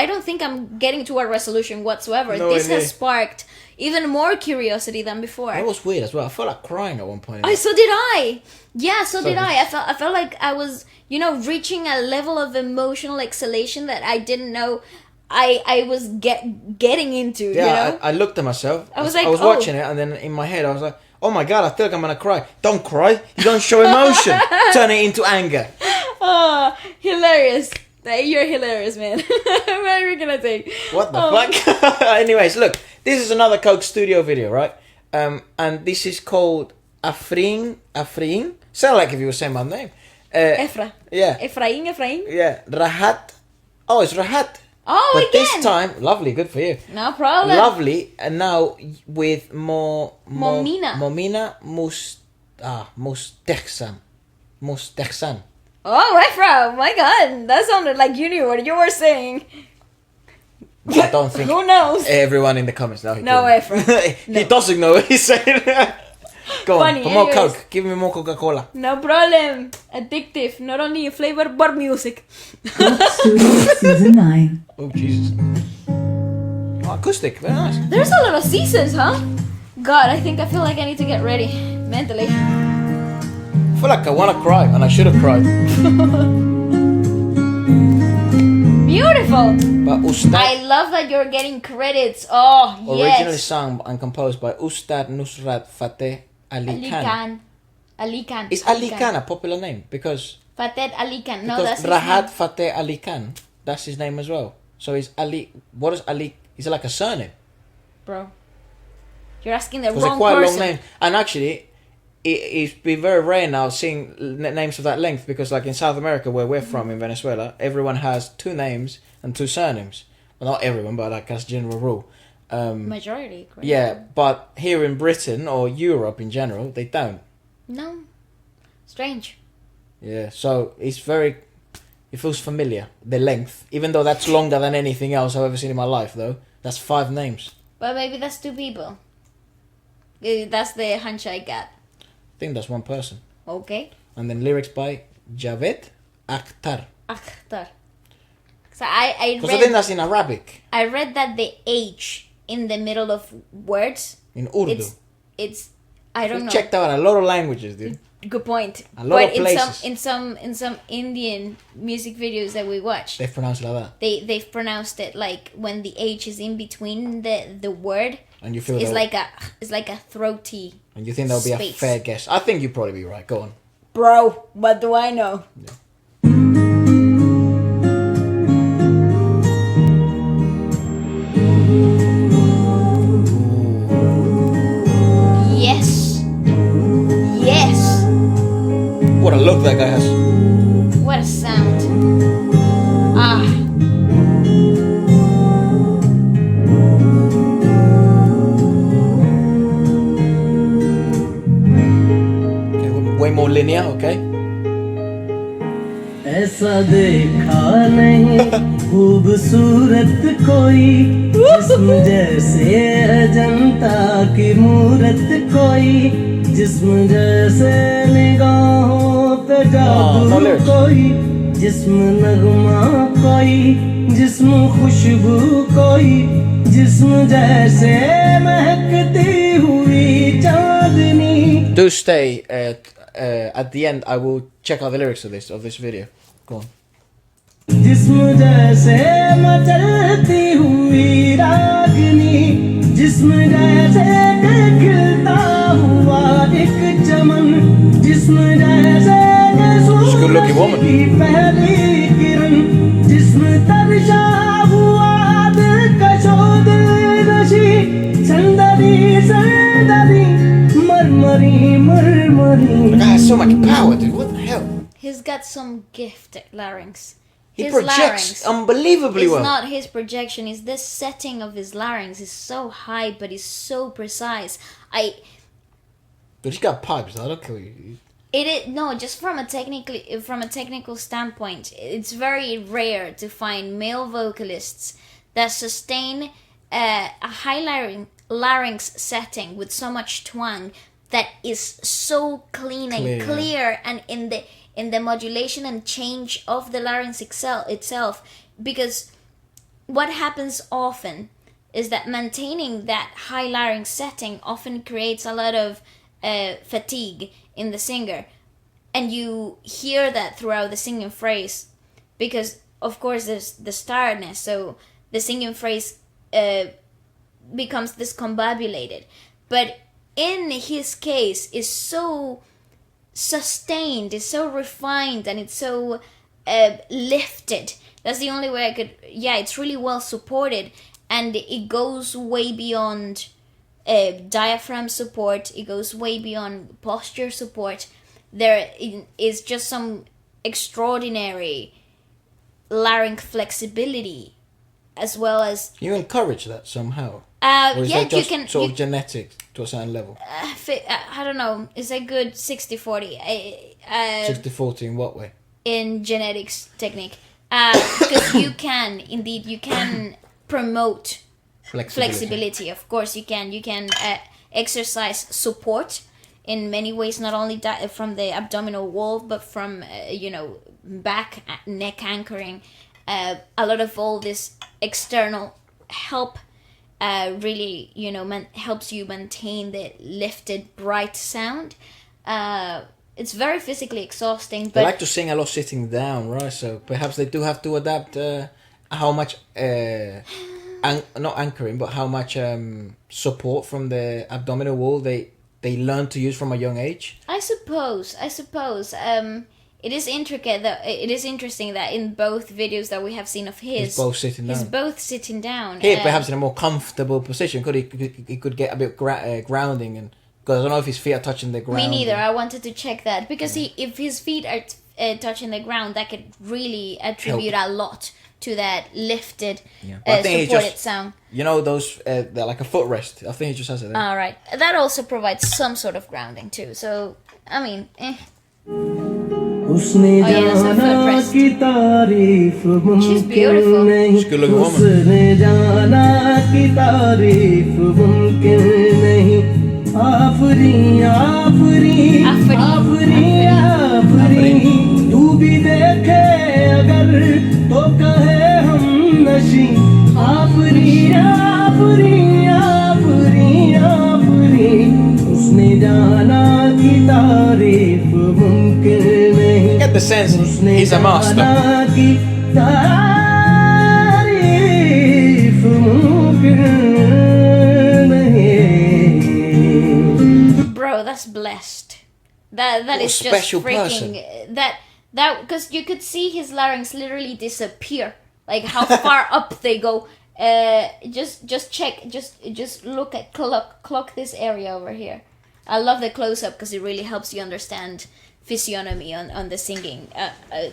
don't think I'm getting to a resolution whatsoever. No This idea. has sparked even more curiosity than before. It was weird as well. I felt like crying at one point. So did I. Yeah, so did So- I. I felt like I was, reaching a level of emotional exhalation that I didn't know I was getting into, Yeah, I looked at myself. I was like, I was oh. watching it, and then in my head I was like, "Oh my god, I feel like I'm gonna cry." Don't cry. You don't show emotion. Turn it into anger. Oh, hilarious. You're hilarious, man. What are we gonna take? What the fuck? Anyways, look, this is another Coke Studio video, right? And this is called Afreen. Sound like if you were saying my name. Efra. Yeah. Efraín. Yeah. Rahat. Oh, it's Rahat. Oh, But again. this time, lovely, good for you. No problem. Lovely, and now with Momina. Mustehsan. Oh, Efra. My God. That sounded like you knew what you were saying. I don't think Who knows? everyone in the comments know. No, Efra. He doesn't know what he's saying. Go on, Funny, for more anyways. Coke. Give me more Coca-Cola. No problem. Addictive. Not only in flavor, but music. Coke Studio Season 9. Oh, Jesus. Oh, acoustic, very nice. There's a lot of seasons, huh? God, I feel like I need to get ready mentally. I feel like I want to cry, and I should have cried. Beautiful. But Ustad, I love that you're getting credits. Oh, originally yes. sung and composed by Ustad Nusrat Fateh Ali Khan. Ali Khan. Is Ali Khan a popular name? Because Fateh Ali Khan. No, because that's his Rahat name. Fateh Ali Khan, that's his name as well. So is Ali? What is Ali? Is it like a surname? Bro. You're asking the Because they're wrong quite person. long names. And actually, it's been very rare now seeing names of that length, because like in South America, where we're from in Venezuela, everyone has two names and two surnames. Well, not everyone, but like as a general rule. Majority. Correct? Yeah, but here in Britain or Europe in general, they don't. No. Strange. Yeah, so it feels familiar, the length. Even though that's longer than anything else I've ever seen in my life, though. That's 5 names. But maybe that's 2 people. That's the hunch I got. I think that's one person. Okay. And then lyrics by Javed Akhtar. Akhtar. So I Because I think read that's in Arabic. I read that the H in the middle of words, In Urdu. it's I don't We know. checked out a lot of languages, dude. Good point. A lot But of places. in some Indian music videos that we watch, They pronounce it like that. they've pronounced it like when the H is in between the word. And you feel It's that- like a throaty. And you think that'll be a space. fair guess. I think you'd probably be right. Go on. Bro, what do I know? Yes. Yes. What a look that guy has. What a sound. Ah. Okay, way more linear, okay? ऐसा देखा नहीं खूबसूरत कोई जिस्म जैसे अजंता की मूरत कोई जिस्म जैसे निगाहों पे जादू कोई जिस्म नगमा कोई जिस्म खुशबू कोई जिस्म जैसे महकती हुई चांदनी. Do stay at the end. I will check out the lyrics of this video. Go on. जिस्म जैसे मचलती हुई रागनी जिस्म जैसे खिलता हुआ एक चमन जिस्म जैसे She's a good-looking woman. की पहली किरण जिस्म तरशा हुआ दिलकशो दिलनशी संदरी संदरी मरमरी मरमरी. The guy has so much power, dude. What the hell? He's got some gift at larynx. He His projects larynx unbelievably is well. not his projection. Is this setting of his larynx is so high, but it's so precise. But he's got pipes. That'll kill you. It is no, just from a technical standpoint, it's very rare to find male vocalists that sustain a high larynx setting with so much twang that is so clean and clear, and in the modulation and change of the larynx itself, because what happens often is that maintaining that high larynx setting often creates a lot of fatigue in the singer, and you hear that throughout the singing phrase, because of course there's the starredness, so the singing phrase becomes discombobulated. But in his case, is so sustained, it's so refined, and it's so lifted. That's the only way I could. Yeah, it's really well supported, and it goes way beyond diaphragm support. It goes way beyond posture support. There is just some extraordinary larynx flexibility, as well as You encourage that somehow. Or is yeah, that just you can sort of genetic to a certain level? I don't know. It's a good 60-40 60-40 in what way? in genetics technique, because you can promote flexibility. Of course, you can exercise support in many ways, not only from the abdominal wall, but from back, neck anchoring. A lot of all this external help really helps you maintain the lifted, bright sound. It's very physically exhausting, They but like to sing a lot sitting down, right? So perhaps they do have to adapt how much, not anchoring, but how much support from the abdominal wall they learn to use from a young age. I suppose. It is intricate. It is interesting that in both videos that we have seen of his, He's both sitting down. he's both sitting down. Here, perhaps in a more comfortable position, he could get a bit grounding, and because I don't know if his feet are touching the ground. Me neither. I wanted to check that because if his feet are touching the ground, that could really attribute a lot to that lifted, I think he supported just- sound. You know those they're like a footrest. I think he just has it there. All right, that also provides some sort of grounding too. So I mean, उसने Oh, yeah, that's a जाना footrest. की तारीफ She's मुमकिन beautiful. नहीं She's a good-looking woman. उसने जाना की तारीफ मुमकिन नहीं आफरी आफरी Afreen. आफरी तू भी देखे अगर तो कहे हम नशी आफरी आफरी आफरी आफरी उसने जाना की तारीफ sense, he's a master. जाना की तारीफ मुमकिन नहीं. Bro, that's blessed. That What a is just special freaking person. that because you could see his larynx literally disappear, like how far up they go. Just check, just look at clock this area over here. I love the close up because it really helps you understand physiognomy on the singing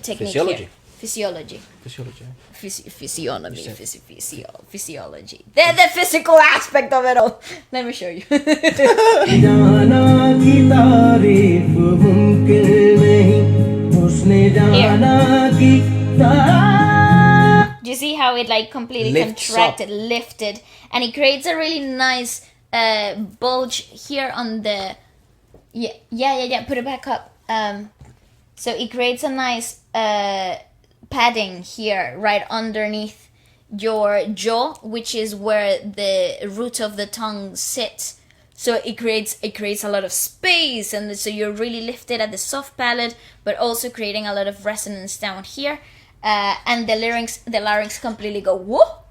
technique. Physiology. Physiology. Physiology. Physiognomy. You said- Physiology. The physical aspect of it all. Let me show you. जाना की तारीफ मुमकिन नहीं. उसने जाना की तारीफ. Do you see how it like completely Lifts contracted, lifted, and it creates a really nice bulge here on the yeah. Put it back up. So it creates a nice padding here right underneath your jaw, which is where the root of the tongue sits. So it creates a lot of space, and so you're really lifted at the soft palate, but also creating a lot of resonance down here. And the larynx completely go whoop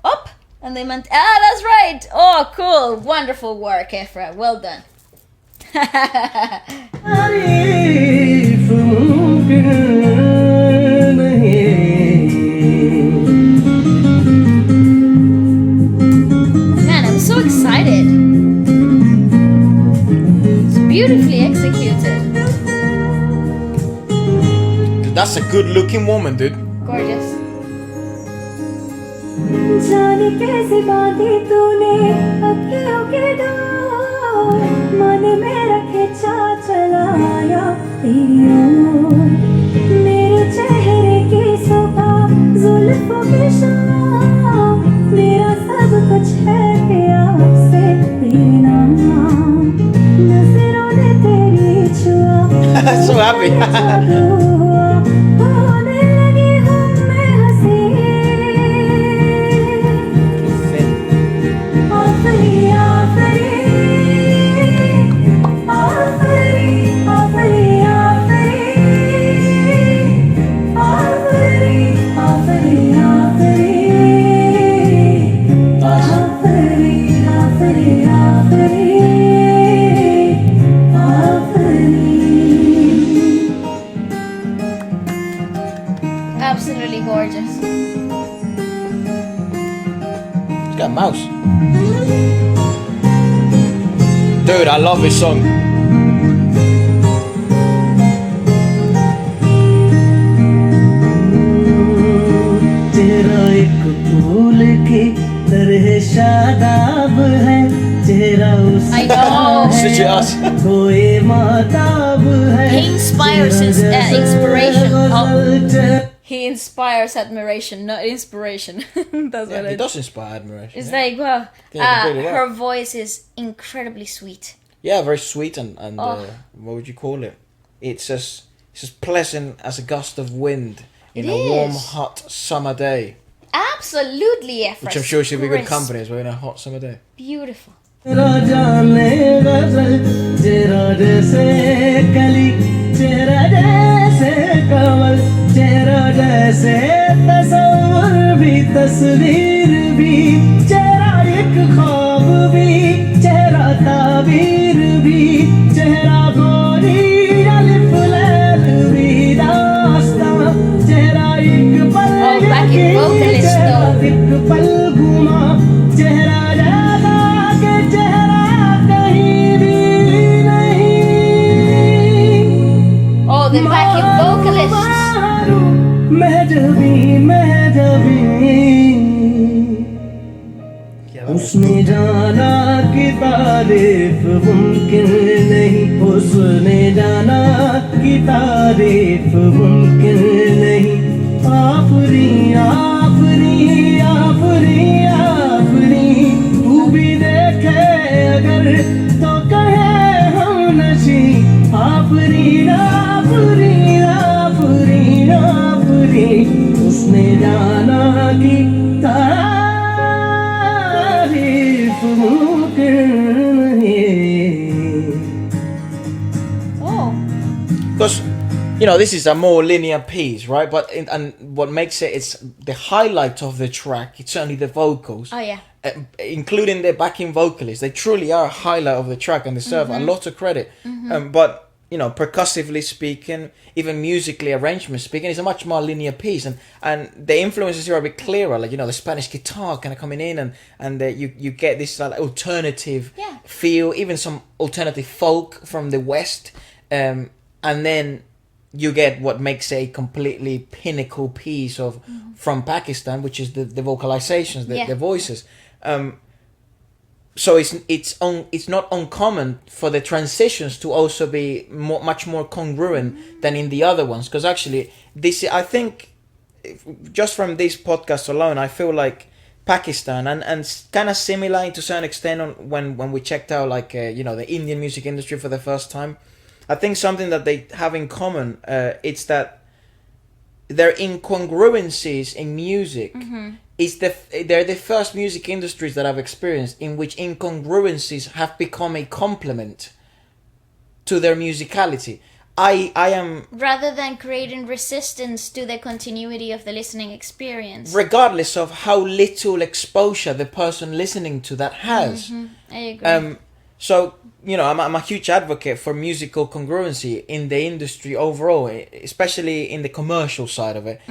up, and they meant that's right. Oh, cool, wonderful work, Efra. Well done. तारीफ मुमकिन नहीं. Man, I'm so excited. It's beautifully executed. That's a good looking woman, dude. Gorgeous. जाने कैसे बांधी तूने अखियों के door, मन में रखे चा चलाया तेरी ओर. मेरे चेहरे की सुबह जुल्फों की शाम, मेरा सब कुछ है प्यार से तेरे नाम. नजरों ने तेरी छुआ. So happy. होने लगी हूँ मैं हंसी. आफरी आफरी आफरी आफरी आफरी आफरी आफरी आफरी आफरी Absolutely gorgeous. He's got a mouse. Dude, I love this song. तेरा एक फूल की तरह शादाब है. तेरा उस I know. Such a ass. कोई माताब है. He inspires his inspiration. गजल He inspires admiration, not inspiration. That's Yeah, what he it does inspire admiration. It's yeah. like, wow. Yeah, completely right. Her voice is incredibly sweet. Yeah, very sweet and Oh. what would you call it? It's as pleasant as a gust of wind in It a warm, is. hot summer day. Absolutely, Efra. Which I'm sure she'll be good Crisp. company as well in a hot summer day. Beautiful. तेरा जाने गजल. तेरा जैसे कली. तेरा जैसे कमल. तेरा जैसे तस्वीर भी. तस्वीर भी. चेहरा एक ख्वाब भी. चेहरा ताबीर भी. चेहरा गोरी अलिफ लैल भी. दास्तां. चेहरा एक पल. Oh, backing vocalist चेहरा though. एक पल घुमा. चेहरा जैसा के चेहरा कहीं भी नहीं. Oh, the backing vocalist. महजबी महजबी. उसने जाना कि तारीफ मुमकिन नहीं. उसने जाना कि तारीफ मुमकिन नहीं. आफरी आफरी आफरी आफरी. तू भी देखे अगर तो कहे हम नशी. आफरी आफरी आफरी आफरी. उसने जाना कि तारीफ मुमकिन नहीं. Oh. Because This is a more linear piece, right? And what makes it's the highlight of the track. It's certainly the vocals. Oh yeah. Including the backing vocalists. They truly are a highlight of the track and deserve a lot of credit. But percussively speaking, even musically arrangement speaking, it's a much more linear piece, and the influences here are a bit clearer. Like the Spanish guitar kind of coming in, and you get this alternative feel, even some alternative folk from the West, and then you get what makes a completely pinnacle piece of from Pakistan, which is the vocalizations, the voices. So it's not uncommon for the transitions to also be much more congruent than in the other ones. Because actually, I think, just from this podcast alone, I feel like Pakistan and kind of similar to a certain extent when we checked out the Indian music industry for the first time. I think something that they have in common, it's that their incongruencies in music they're the first music industries that I've experienced in which incongruencies have become a complement to their musicality. I am, rather than creating resistance to the continuity of the listening experience, regardless of how little exposure the person listening to that has. I agree. So I'm a huge advocate for musical congruency in the industry overall, especially in the commercial side of it.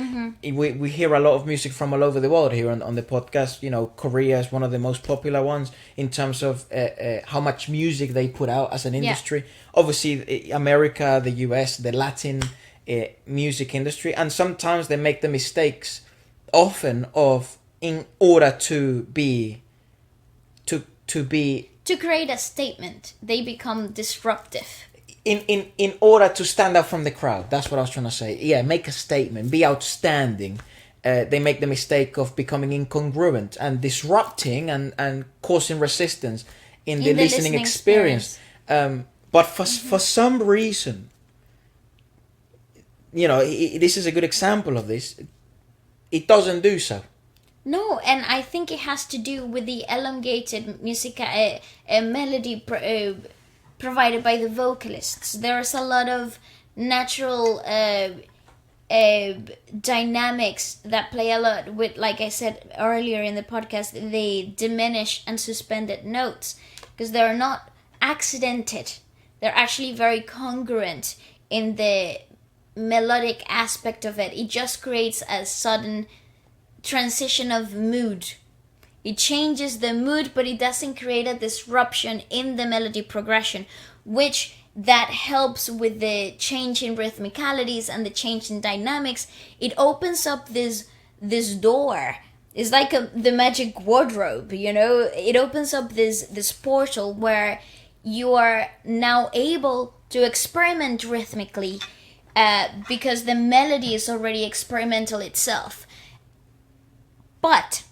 We hear a lot of music from all over the world here on the podcast. Korea is one of the most popular ones in terms of how much music they put out as an industry. Obviously, America, the US, the Latin music industry, and sometimes they make the mistakes often of, in order to create a statement, they become disruptive. In order to stand out from the crowd. That's what I was trying to say. Yeah, make a statement, be outstanding. They make the mistake of becoming incongruent and disrupting and causing resistance in the listening experience. But for some reason, this is a good example of this. It doesn't do so. No, and I think it has to do with the elongated melody provided by the vocalists. There's a lot of natural dynamics that play a lot with, like I said earlier in the podcast, the diminished and suspended notes, because they're not accidented. They're actually very congruent in the melodic aspect of it. It just creates a sudden transition of mood. It changes the mood, but it doesn't create a disruption in the melody progression, which that helps with the change in rhythmicalities and the change in dynamics. It opens up this door. It's like the magic wardrobe, It opens up this portal where you are now able to experiment rhythmically because the melody is already experimental itself. But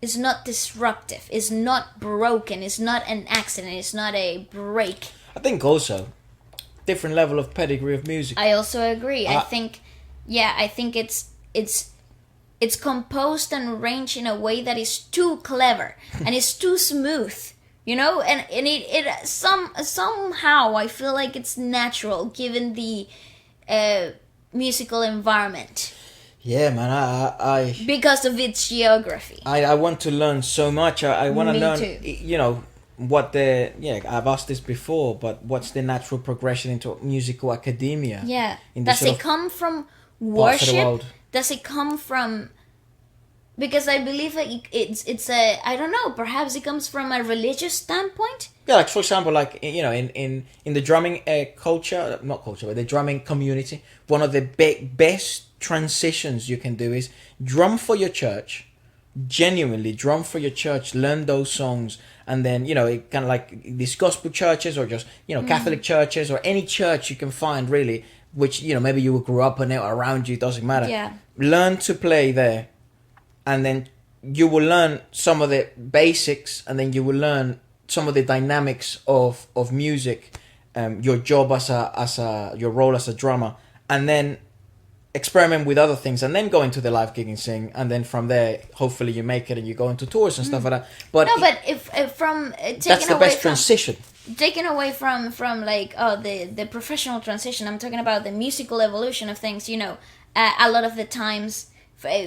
it's not disruptive, it's not broken, it's not an accident, it's not a break. I think also different level of pedigree of music. I also agree. I think it's composed and arranged in a way that is too clever and it's too smooth, and it somehow I feel like it's natural given the musical environment. Yeah, man, I because of its geography. I want to learn so much. I want to learn, too. what I've asked this before, but what's the natural progression into musical academia? Yeah. Does it come from worship? Does it come from... Because I believe it's a... I don't know, perhaps it comes from a religious standpoint? Yeah, like for example, in the drumming but the drumming community, one of the best transitions you can do is drum for your church, genuinely drum for your church, learn those songs, and then it kind of like these gospel churches or just Catholic churches or any church you can find really, which maybe you grew up in it or around you, doesn't matter. Yeah. Learn to play there, and then you will learn some of the basics, and then you will learn some of the dynamics of music, your job your role as a drummer, and then experiment with other things and then go into the live gigging scene, and then from there hopefully you make it and you go into tours and stuff like that. But No, but if from taking that's the away best from, transition. taken away from like the professional transition, I'm talking about the musical evolution of things. You know, a lot of the times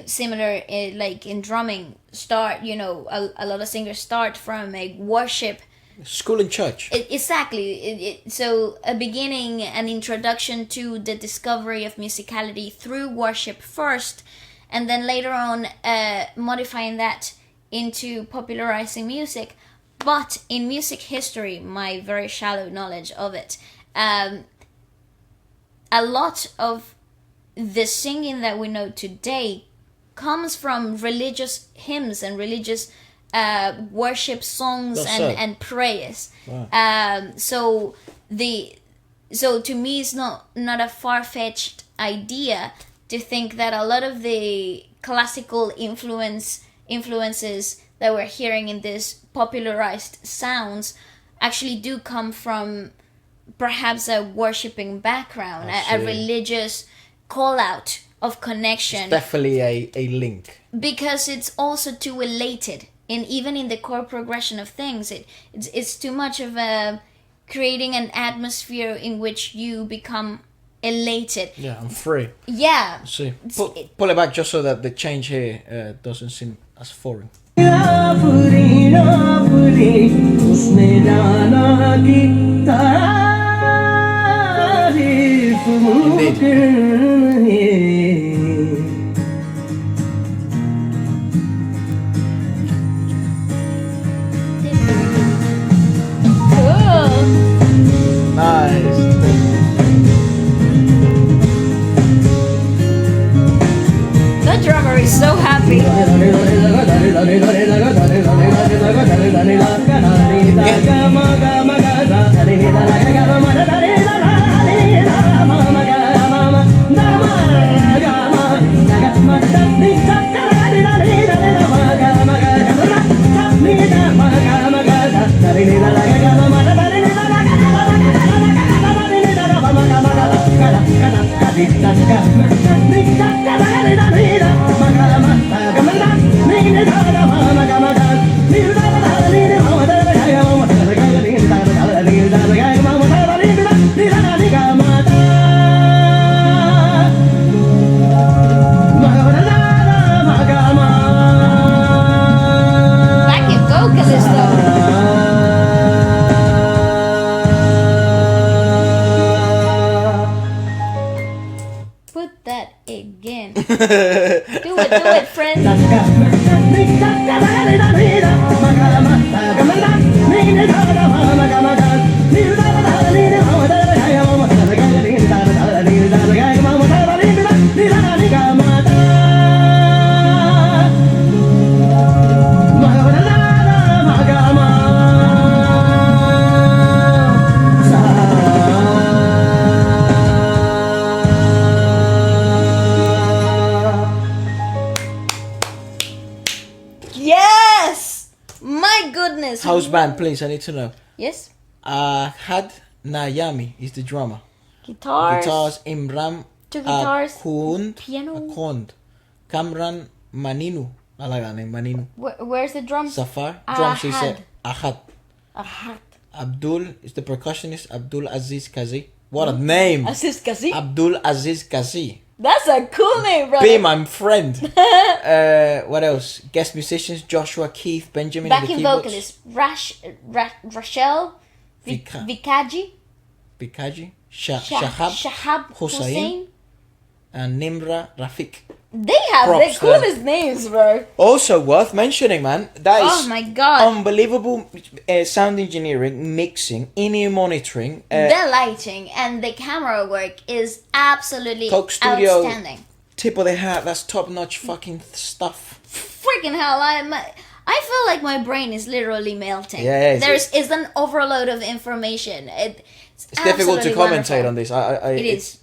similar like in drumming start, you know, a lot of singers start from a worship School and church. exactly. So a beginning, an introduction to the discovery of musicality through worship first, and then later on modifying that into popularizing music. But in music history, my very shallow knowledge of it, a lot of the singing that we know today comes from religious hymns and religious worship songs and prayers. Wow. So to me, it's not a far-fetched idea to think that a lot of the classical influences that we're hearing in these popularized sounds actually do come from perhaps a worshipping background, a religious call out of connection. It's definitely a link. Because it's also too elated. And even in the chord progression of things, it's too much of a creating an atmosphere in which you become elated. Yeah, I'm free. Yeah. See, pull it back just so that the change here doesn't seem as foreign. Afreen, Afreen, उसने जाना कि तारीफ मुमकिन है. Nice. The drummer is so happy. Backing vocalist though. Put that again. Do it, friend. Yes! My goodness. House band, please. I need to know. Yes. Had Nayami is the drummer. Guitars. Guitars Imran. Two guitars. Akund. Piano. Akond. Kamran Maninu. I like that name, Maninu. Where's the drum? Safar. Drums is Ahad. Ahad. Ahad. Abdul is the percussionist. Abdul Aziz Kazi. What a name! Aziz Kazi. Abdul Aziz Kazi. That's a cool name, brother. Be my friend. What else? Guest musicians: Joshua, Keith, Benjamin. Backing in the keyboards. vocalist: Rachel, Vikaji, Shahab Hussein, and Nimra Rafiq. They have Props the coolest names, bro. Also worth mentioning, man. That is Oh my god. unbelievable sound engineering, mixing, in-ear monitoring. The lighting and the camera work is absolutely Coke Studio. outstanding. Tip of the hat. That's top-notch fucking stuff. Freaking hell, I feel like my brain is literally melting. Yeah, There's an overload of information. It's difficult to absolutely commentate wonderful. on this. It is.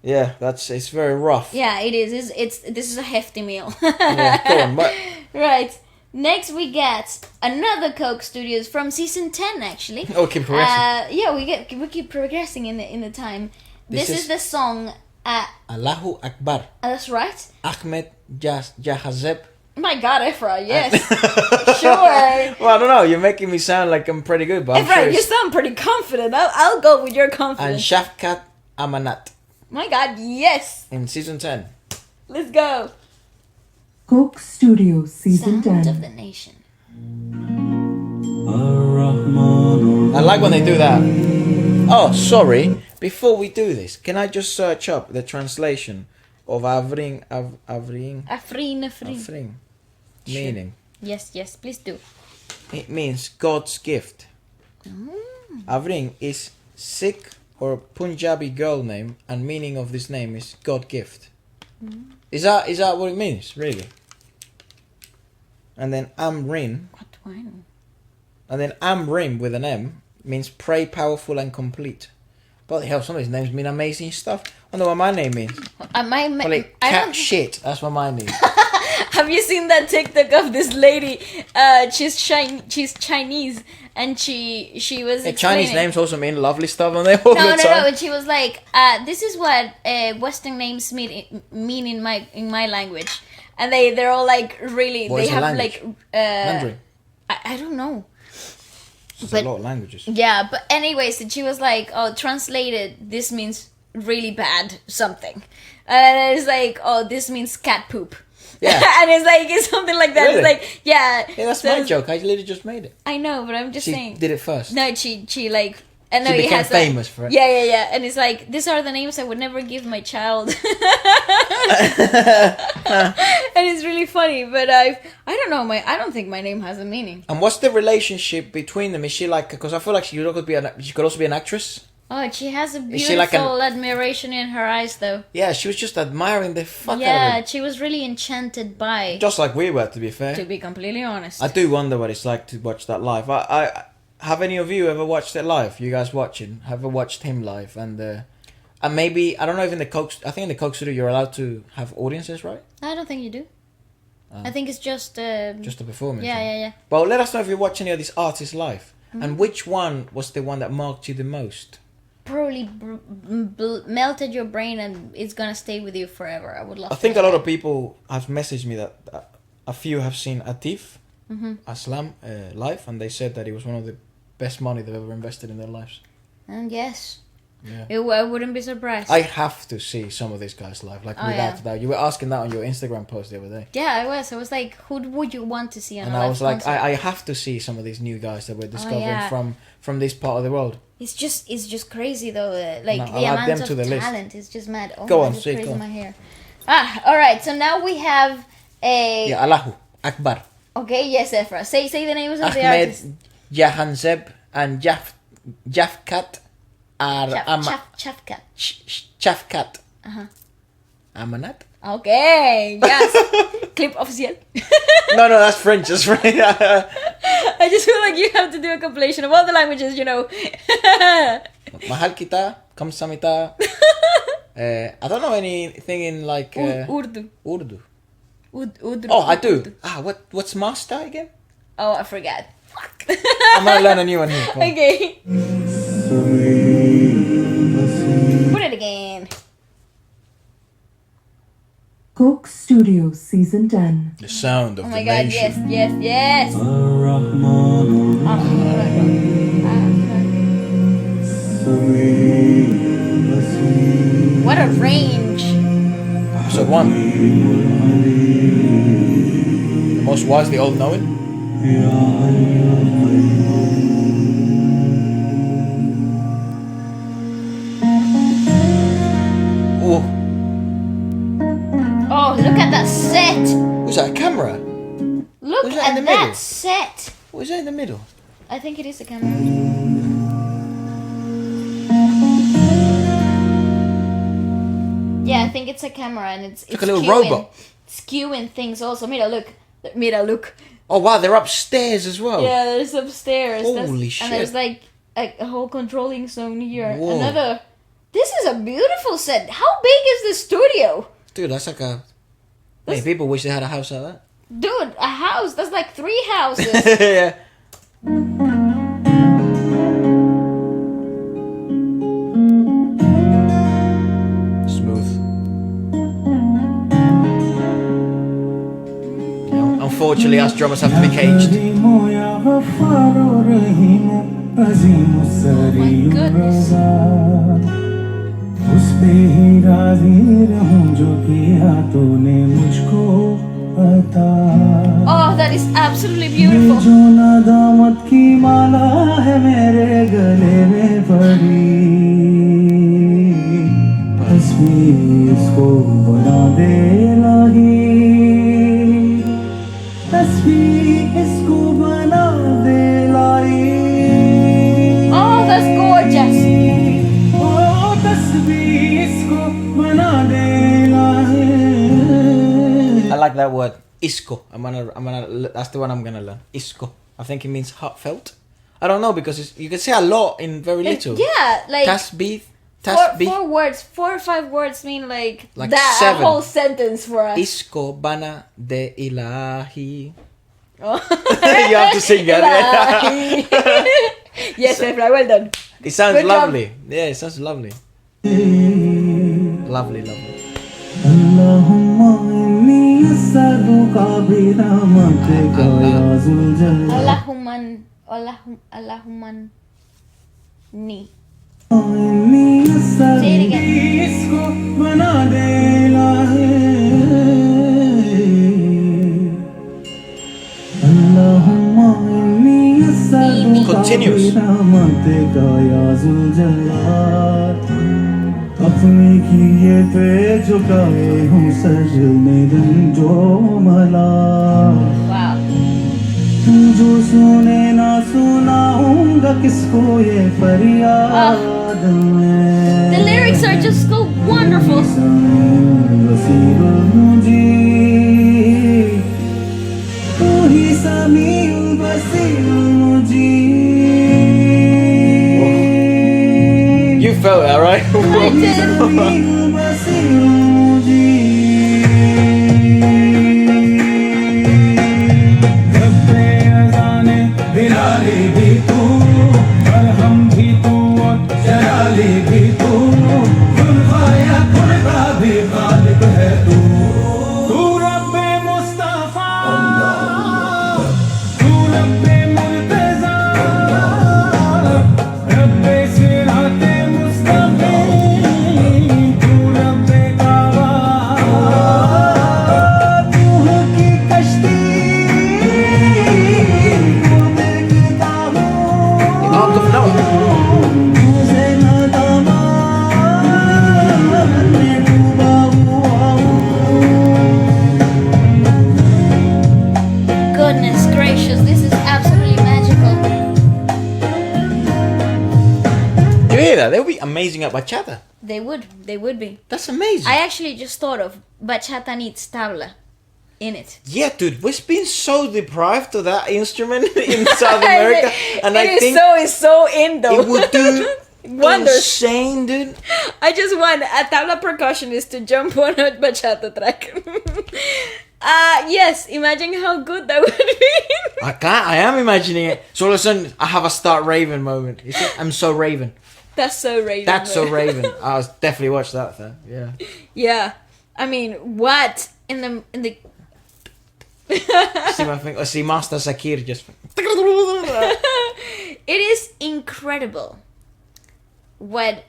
Yeah, it's very rough. Yeah, it is. This is a hefty meal. Yeah, go on, but Right. Next we get another Coke Studios from season 10 actually. keep progressing. Yeah, we keep progressing in the time. This This is is- the song Allahu Akbar. That's right. Ahmed Jehanzeb. My God, Efra, yes. Sure. Well, I don't know. You're making me sound like I'm pretty good, but I'm Efra, sure you it's- sound pretty confident. I'll go with your And confidence. Shafqat Amanat My God, yes. in season 10. Let's go. Coke Studio Season Sound 10. of the nation. I like when they do that. Oh, sorry. Before we do this, can I just search up the translation of Afreen? Afreen. Meaning. Yes, please do. It means God's gift. Afreen is Sikh or Punjabi girl name, and meaning of this name is God gift. Is that what it means, really? And then Amrin, What do I know? and then Amrim with an M means pray, powerful, and complete. Bloody hell, some of these names mean amazing stuff. I know what my name means. Well, I cat don't, shit. That's what mine means. have you seen that TikTok of this lady? She's Chinese, and she was Yeah, Chinese explaining- names also mean lovely stuff on there all No, the no, time. no. And she was like, "This is what Western names mean in my language," and they're all like really. What they is the have language? like Mandarin. I don't know. There's but- a lot of languages. Yeah, but anyways, and she was like, "Oh, translated, this means really bad something," and it's like, "Oh, this means cat poop." Yeah. And it's something like that. Really? It's like, yeah. Yeah, that's so- my joke. I literally just made it. I know, but I'm just She saying. did it first. No, she like. And She no, he became has that- famous for it. Yeah. And it's like, these are the names I would never give my child. And it's really funny, but I don't know, I don't think my name has a meaning. And what's the relationship between them? Is she like? Because I feel like she could also be an actress. Oh, she has a Is she like beautiful admiration in her eyes, though. Yeah, she was just admiring the fuck out Yeah, of she was really enchanted by. him. Just like we were, to be fair. To be completely honest. I do wonder what it's like to watch that live. I have any of you ever watched it live? You guys watching? Have ever watched him live? And maybe I don't know if in the Coke. I think in the Coke studio you're allowed to have audiences, right? I don't think you do. I think it's just. Just a performance. Yeah. Well, let us know if you watch any of these artists live, and which one was the one that marked you the most. Probably melted your brain and it's gonna stay with you forever. I would love. I think to a know lot that. of people have messaged me that a few have seen Atif Aslam live, and they said that it was one of the best money they've ever invested in their lives. And yes, Yeah. I wouldn't be surprised. I have to see some of these guys live, like Oh, without yeah. doubt. You were asking that on your Instagram post the other day. Yeah, I was. I was like, who would you want to see on And a I live was like, concert? I have to see some of these new guys that we're discovering yeah. from this part of the world. It's just crazy though. Like No, the I'll add amount them of to the list. talent is just mad. Oh Go my on, God, it's say, crazy go on. my hair. All right. So now we have a. Yeah, Allahu Akbar, Okay, yes, Efra. Say the names of the Ahmed, artists. Jehanzeb, and Shafqat are Shafqat. Shafqat. Amanat. Okay, yes. Clip official. No, that's French. That's French. I just feel like you have to do a compilation of all the languages, you know. Mahal kita, kamsamita. I don't know anything in like Urdu. Urdu. Urdu. Oh, I do. Urdu. What's master again? Oh, I forgot. I'm gonna learn a new one here. Come on. Okay. Put it again. Coke Studio Season 10. The sound of Oh the my God, nation. yes. What a range. Episode 1. The most wise, the all knowing. Oh, Oh, look at that set. was that a camera? Look Was that in at the that middle? set. What was that in the middle? I think it is a camera. Yeah, I think it's a camera and it's like a little skewing, robot. skewing things also. Mira, look. Oh wow, they're upstairs as well. Yeah, there's upstairs. Holy shit. And there's like a whole controlling zone here. Whoa. Another. This is a beautiful set. How big is the studio? Dude, that's like a... Hey, people wish they had a house like Dude, a house. That's like 3 houses. that. Yeah. Smooth. literally us drummers have to be caged. goodness. उस पे ही राजी रहूं जो किया तूने मुझको अता Oh, that is absolutely ये beautiful. जो नादामत की माला है मेरे गले में पड़ी बस भी इसको बना दे लाही बस भी इसको बना दे लाई Oh, that's gorgeous. I like that word, isco. That's the one I'm gonna learn. Isco. I think it means heartfelt. I don't know because you can say a lot in very little. Yeah, like Tasbih. four words, 4 or 5 words mean like Like that 7. a whole sentence for us. Isco bana de ilahi. Oh. You have to sing it. Yes, Efra, well done. It sounds Good job. lovely. Yeah, it sounds lovely. Lovely. Allahumma inni as'aluka bi rahmatika ya zul jalal Allahumman ni. inni Say it again. isko bana de ilahi Allahumma inni as'aluka Continuous. bi rahmatika ya zul jalal अपने किए पे झुकाए हूँ सजने दिन जो मला Wow. तू जो सुने ना सुनाऊंगा किसको ये फरियाद The lyrics are just so wonderful. वसीरुल मुझी तू ही समीउल वसीरुल मुझी You felt that, right? I did. Goodness gracious, this is absolutely magical. Do you hear that? They would be amazing at bachata. They would be. That's amazing. I actually just thought of bachata needs tabla in it. Yeah, dude, we've been so deprived of that instrument in South America, and I think it's so in though. it would do Wonders. insane, dude. I just want a tabla percussionist to jump on a bachata track. Yes, imagine how good that would be. I am imagining it. So all of a sudden, I have a start raving moment. You see, I'm so raven. That's so Raven. That's so though. raven. I'll definitely watch that though. Yeah. Yeah. I mean, what in the See my thing. I see Master Sakir just. It is incredible what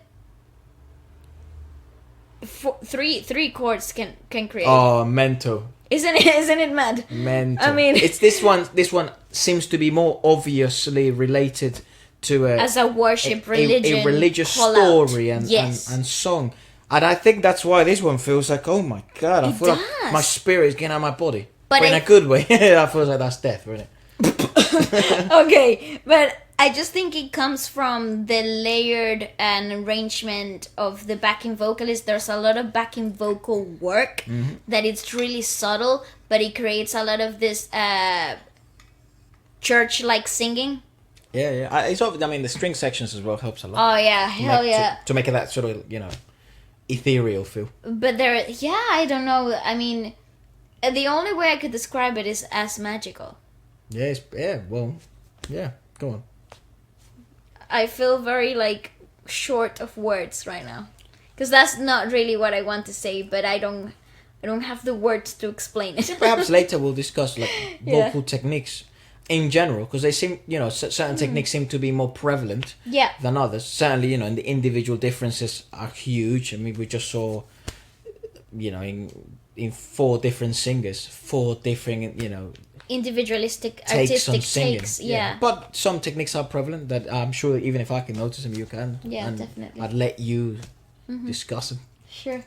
three chords can create. Oh, mental. Isn't it mad? Mental. I mean, it's this one. This one seems to be more obviously related to as a worship religion, a religious call out. story and Yes. and song. And I think that's why this one feels like, oh my god, I It feel like does. my spirit is getting out of my body, But in a it- good way. I feel like that's death, isn't it? Okay, but I just think it comes from the layered and arrangement of the backing vocalist. There's a lot of backing vocal work that it's really subtle, but it creates a lot of this church-like singing. Yeah. It's I mean, the string sections as well helps a lot. Oh yeah, hell yeah. To make it that sort of ethereal feel. But I don't know. I mean, the only way I could describe it is as magical. Yeah. Go on. I feel very short of words right now, because that's not really what I want to say. But I don't I don't have the words to explain it. Perhaps later we'll discuss like Yeah. vocal techniques in general, because they seem, certain techniques seem to be more prevalent Yeah. than others. Certainly, and the individual differences are huge. I mean, we just saw, in 4 different singers, 4 different, Individualistic, takes on artistic singing. takes. Yeah. But some techniques are prevalent that I'm sure even if I can notice them, you can. Yeah, and definitely. I'd let you discuss them. Sure.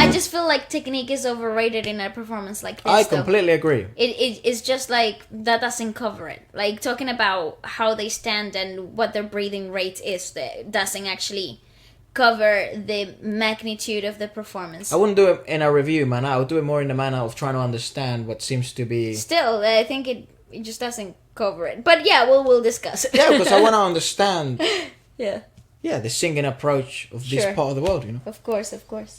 I just feel like technique is overrated in a performance like this. I though. completely agree. It's just like that doesn't cover it. Like talking about how they stand and what their breathing rate is, that doesn't actually cover the magnitude of the performance. I wouldn't do it in a review manner. I would do it more in the manner of trying to understand what seems to be. Still, I think it just doesn't cover it. But yeah, we'll discuss it. Yeah, because I want to understand. Yeah, Yeah, the singing approach of this Sure. part of the world. of course, of course.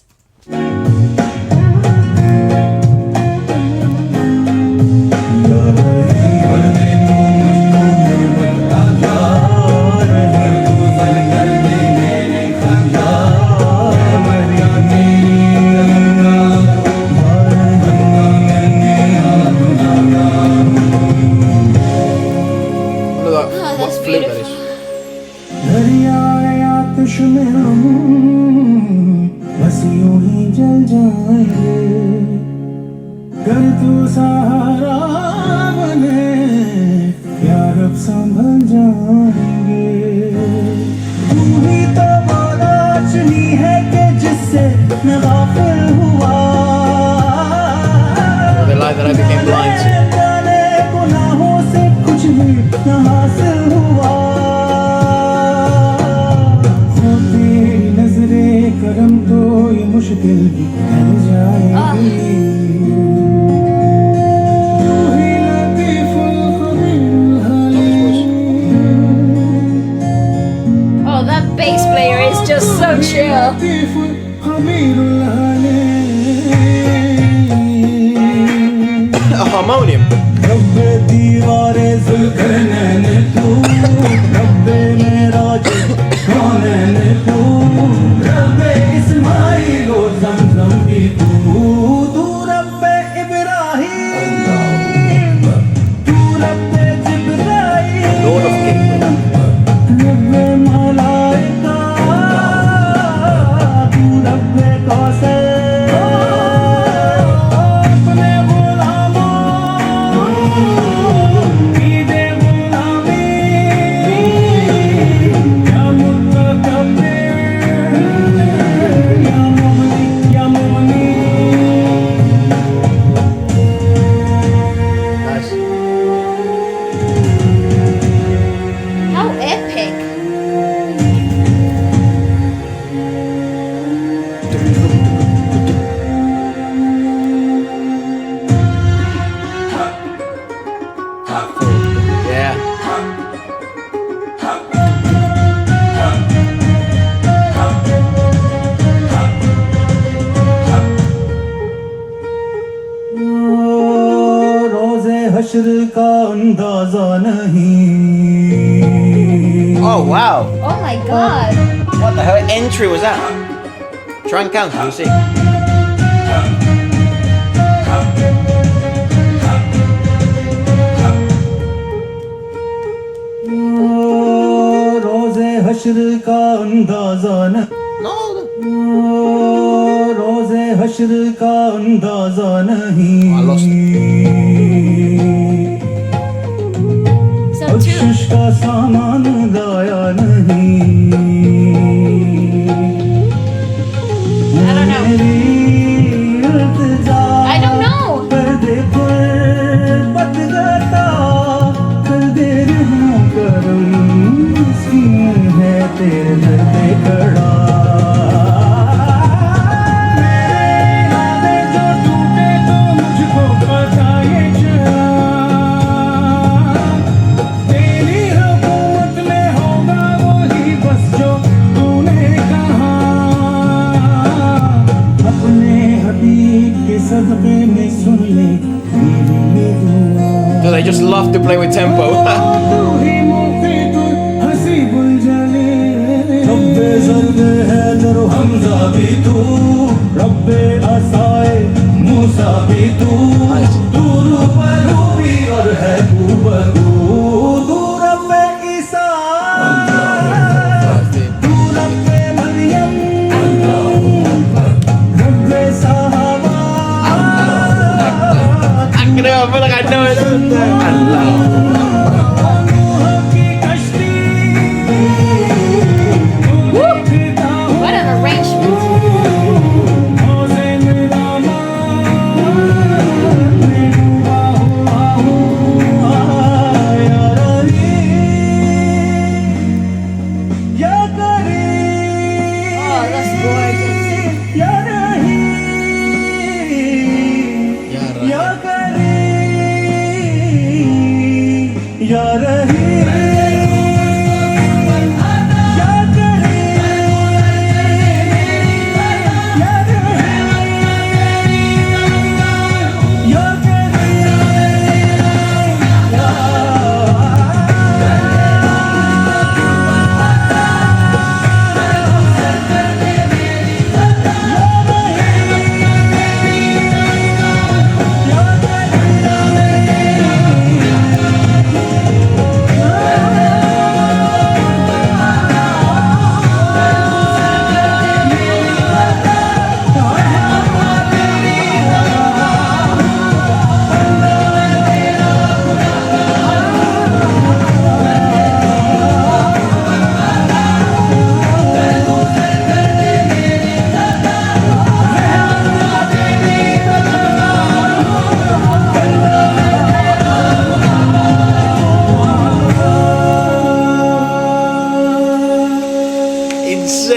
Look at Oh, what that's flute that beautiful. is. दरियाए आतिश में हम बस यूं ही जल जाएंगे कर तू सहारा बने प्यार अब संभल जाएंगे तू ही तो वो रोशनी है कि जिससे मैं गाफिल हुआ Well, they like that I became blind. जाने गुनाहों से कुछ भी न हासिल हुआ होती नजरे करम तो ये मुश्किल भी टल जाएगी तू ही लतीफुल खबीरुल haleem Oh, that bass player is just so chill. लतीफुल खबीरुल haleem A harmonium. रब्बे दीवारे ज़ुल्करनैन तू रब्बे मेरा कौनैन तू रब्बे इस्माइल और ज़मज़म भी तू तू रब्बे इब्राहीम तू रब्बे Jibrail Lord of Kingdom. रब्बे Malaika तू रब्बे कौसर अपने गुलामों की दे गुलामी या मुतकब्बिर या मुमनी या मुमनी Nice. How epic. Yeah. रोज़े हश्र का अंदाज़ा नहीं Oh wow. Oh my god. What the hell entry was that? Try and count, you'll see. रोज़े हश्र का अंदाज़ा नहीं No. रोज़े हश्र का अंदाज़ा नहीं I lost So बख्शिश too. का सामान लाया नहीं I don't know. मेरी इल्तिजा I don't know. पर्दे पर बदगता कर दे रहम करम सीन है तेरे दर पे खड़ा मेरे इरादे जो टूटे तो मुझको पता ये चला तेरी हुकूमत में होगा वही बस जो तूने कहा अपने हबीब के सदक़े में सुन ले मेरी ये दुआ So they just love to play with tempo. तू ही मुफ़ीदुल हसीबुल जलील रब्बे ज़र्द है दर हमज़ा भी तू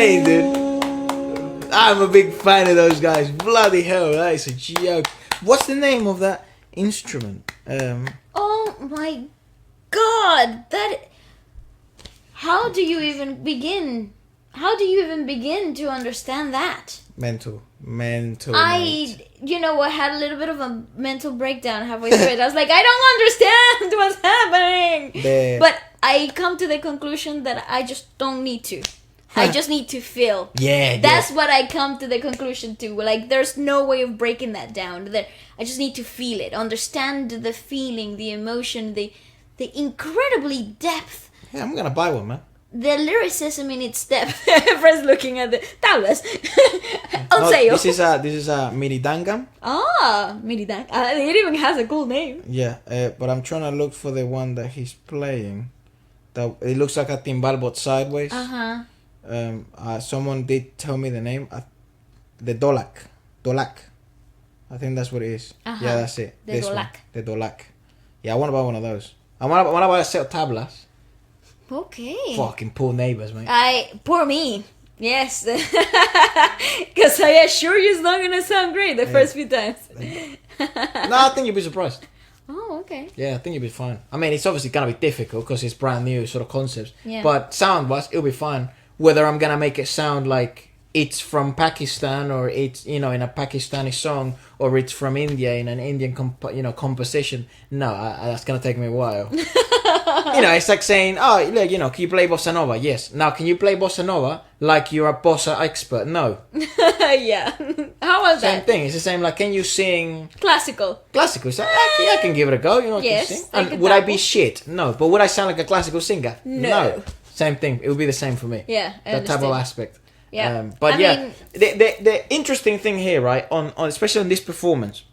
insane, dude. I'm a big fan of those guys. Bloody hell, that is a joke. What's the name of that instrument? Oh my god, that... How do you even begin? How do you even begin to understand that? Mental. Mate. I had a little bit of a mental breakdown halfway through it. I was like, I don't understand what's happening. But I come to the conclusion that I just don't need to. I just need to feel. Yeah. That's what I come to the conclusion to. Like, there's no way of breaking that down. I just need to feel it. Understand the feeling, the emotion, the incredibly depth. Yeah, I'm gonna buy one, man. The lyricism in its depth. Everyone's looking at the tablets. This is a Miridangam. Miridang. It even has a cool name. Yeah, but I'm trying to look for the one that he's playing. It looks like a timbal but sideways. Someone did tell me the name. The Dolak. I think that's what it is. Yeah, that's it. The Dolak. The Dolak. Yeah, I want to buy one of those. I want to buy a set of tablas. Okay. Fucking poor neighbors, mate. Poor me. Yes. Because I assure you it's not going to sound great the first few times. No, I think you'll be surprised. Oh, okay. Yeah, I think you'll be fine. I mean, it's obviously going to be difficult because it's brand new sort of concepts. Yeah. But sound-wise, it'll be fine. Whether I'm going to make it sound like it's from Pakistan or it's, in a Pakistani song or it's from India in an Indian composition. No, that's going to take me a while. It's like saying, can you play bossa nova? Yes. Now, can you play bossa nova like you're a bossa expert? No. Yeah. How was Same that? thing. It's the same like, can you sing Classical. So I can give it a go. I Yes, can sing. I And could would I dabble. be shit? No. But would I sound like a classical singer? No. Same thing. It would be the same for me. Yeah, I That type of understand. aspect. Yeah. But I mean- the interesting thing here, right, on especially on this performance,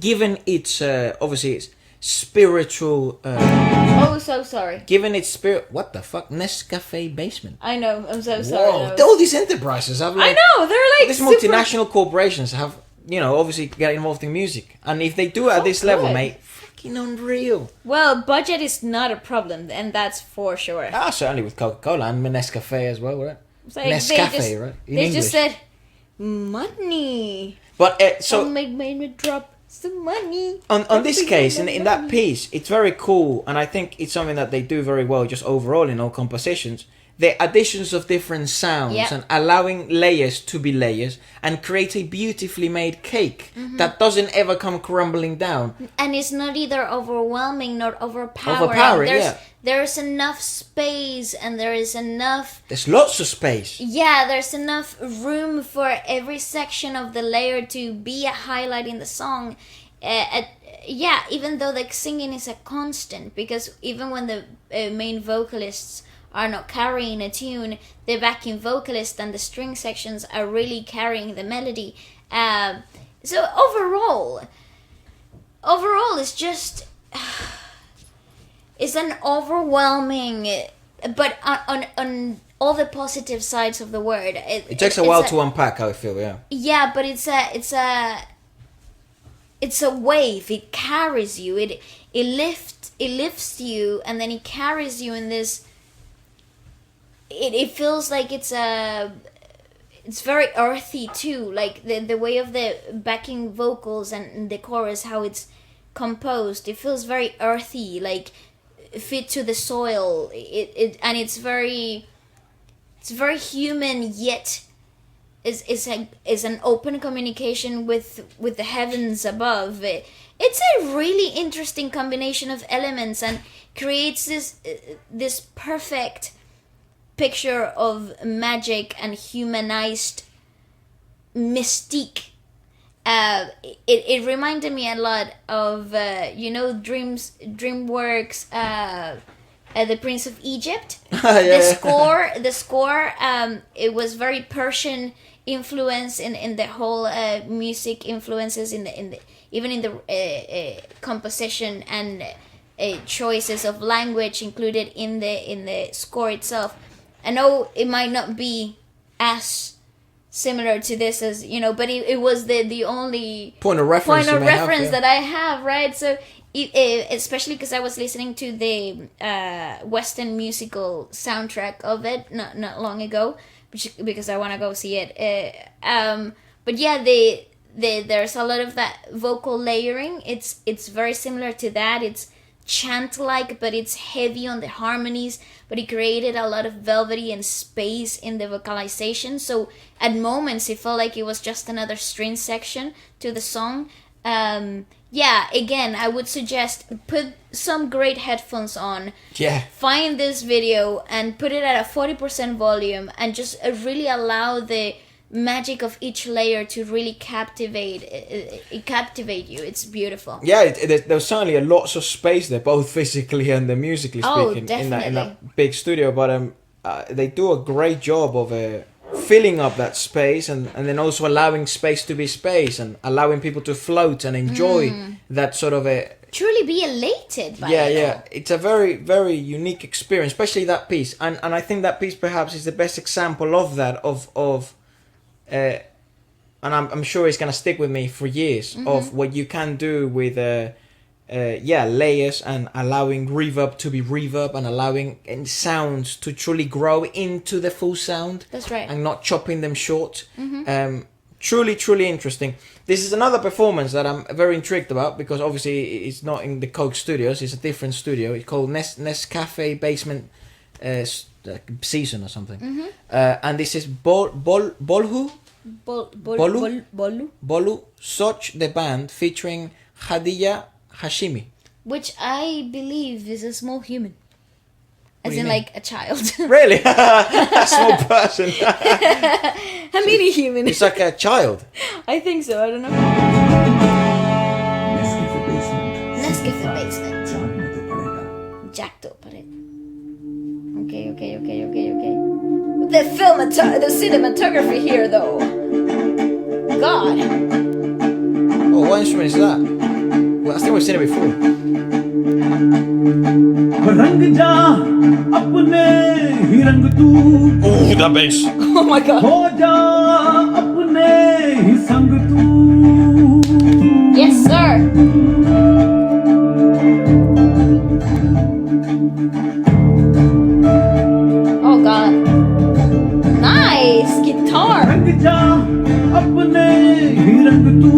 given its obviously its spiritual. So sorry. Given its spirit, what the fuck, Nescafe basement. I know. I'm so sorry. Whoa! That was- All these enterprises have I like. know. They're like These super... multinational corporations have, obviously get involved in music, and if they do it at this level, good. mate, fucking unreal. Well, budget is not a problem, and that's for sure. Certainly with Coca-Cola and Nescafe as well, right? It's like Nescafe, right? In They just English. said money. But so make me drop some money. on this case, in that piece, it's very cool, and I think it's something that they do very well, just overall in all compositions. The additions of different sounds Yeah. and allowing layers to be layers and create a beautifully made cake that doesn't ever come crumbling down. And it's not either overwhelming nor overpowering. Overpowering, yeah. There's enough space and there is enough... There's lots of space. Yeah, there's enough room for every section of the layer to be a highlight in the song. Even though the singing is a constant, because even when the main vocalists are not carrying a tune, the backing vocalist and the string sections are really carrying the melody. So overall, it's just... It's an overwhelming... But on all the positive sides of the word... It takes a while to unpack how I feel, yeah. Yeah, but it's a wave. It carries you. It lifts you, and then it carries you in this. It feels like it's very earthy too. Like the way of the backing vocals and the chorus, how it's composed. It feels very earthy, like fit to the soil. It's very human, yet is an open communication with the heavens above. It's a really interesting combination of elements and creates this perfect picture of magic and humanized mystique. It reminded me a lot of DreamWorks The Prince of Egypt. The score it was very Persian influence in the whole music influences in the even in the composition and choices of language included in the score itself. I know it might not be as similar to this as but it was the only point of reference that I have, right? So especially because I was listening to the Western musical soundtrack of it not long ago, because I want to go see it. But yeah, there's a lot of that vocal layering. It's very similar to that. It's chant-like, but it's heavy on the harmonies, but it created a lot of velvety and space in the vocalization. So at moments it felt like it was just another string section to the song. Yeah, again, I would suggest put some great headphones on. Yeah. Find this video and put it at a 40% volume and just really allow the magic of each layer to really captivate you. It's beautiful. Yeah, there's certainly a lots of space there, both physically and musically speaking, in that big studio. But they do a great job of filling up that space and then also allowing space to be space and allowing people to float and enjoy that sort of a... Truly be elated by it. Yeah. It's a very, very unique experience, especially that piece. And I think that piece perhaps is the best example of that, and I'm sure it's going to stick with me for years, of what you can do with layers and allowing reverb to be reverb and allowing sounds to truly grow into the full sound. That's right. And not chopping them short. Truly, truly interesting. This is another performance that I'm very intrigued about, because obviously it's not in the Coke Studios, it's a different studio. It's called Nescafe Basement Season or something. And this is Bolu, Soch the band, featuring Hadiya Hashmi. Which I believe is a small human. What As do you in mean? like a child. Really? A small person. A mini human. It's like a child. I think so, I don't know. Nescafe Basement. Nescafe Basement. जानने तो पड़ेगा. Jack to put it. Okay. The cinematography here though. God. Oh, what instrument is that? Well, I think we've seen it before. रंग जा अपने ही रंग तू Oh, that bass. Oh my god. हो जा अपने ही संग तू Yes, sir. Oh god. Nice guitar. रंग जा अपने ही रंग तू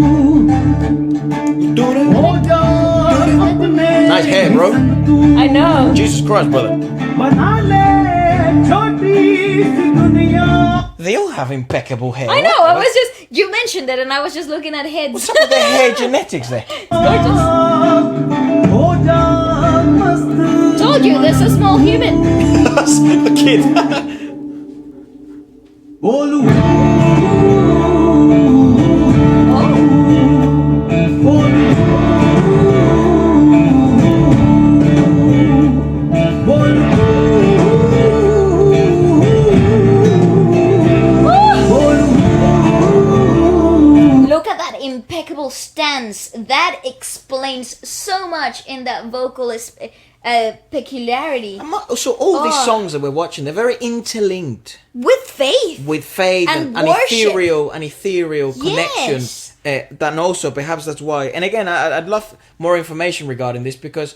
हो जा अपने Nice hair, bro. संग तू I know. Jesus Christ, brother. बना ले छोटी सी दुनिया They all have impeccable hair. I know. I was just, you mentioned it and I was just looking at heads. What's up with their hair genetics there? Gorgeous. हो जा मस्त Told you, there's a small human. The kid. बोलू Oh. बोलू Look at that impeccable stance. That explains so much in that vocalist peculiarity. So all these Oh. songs that we're watching, they're very interlinked With faith. with faith And and worship. ethereal connection. Yes. That also perhaps that's why. And again, I'd love more information regarding this, because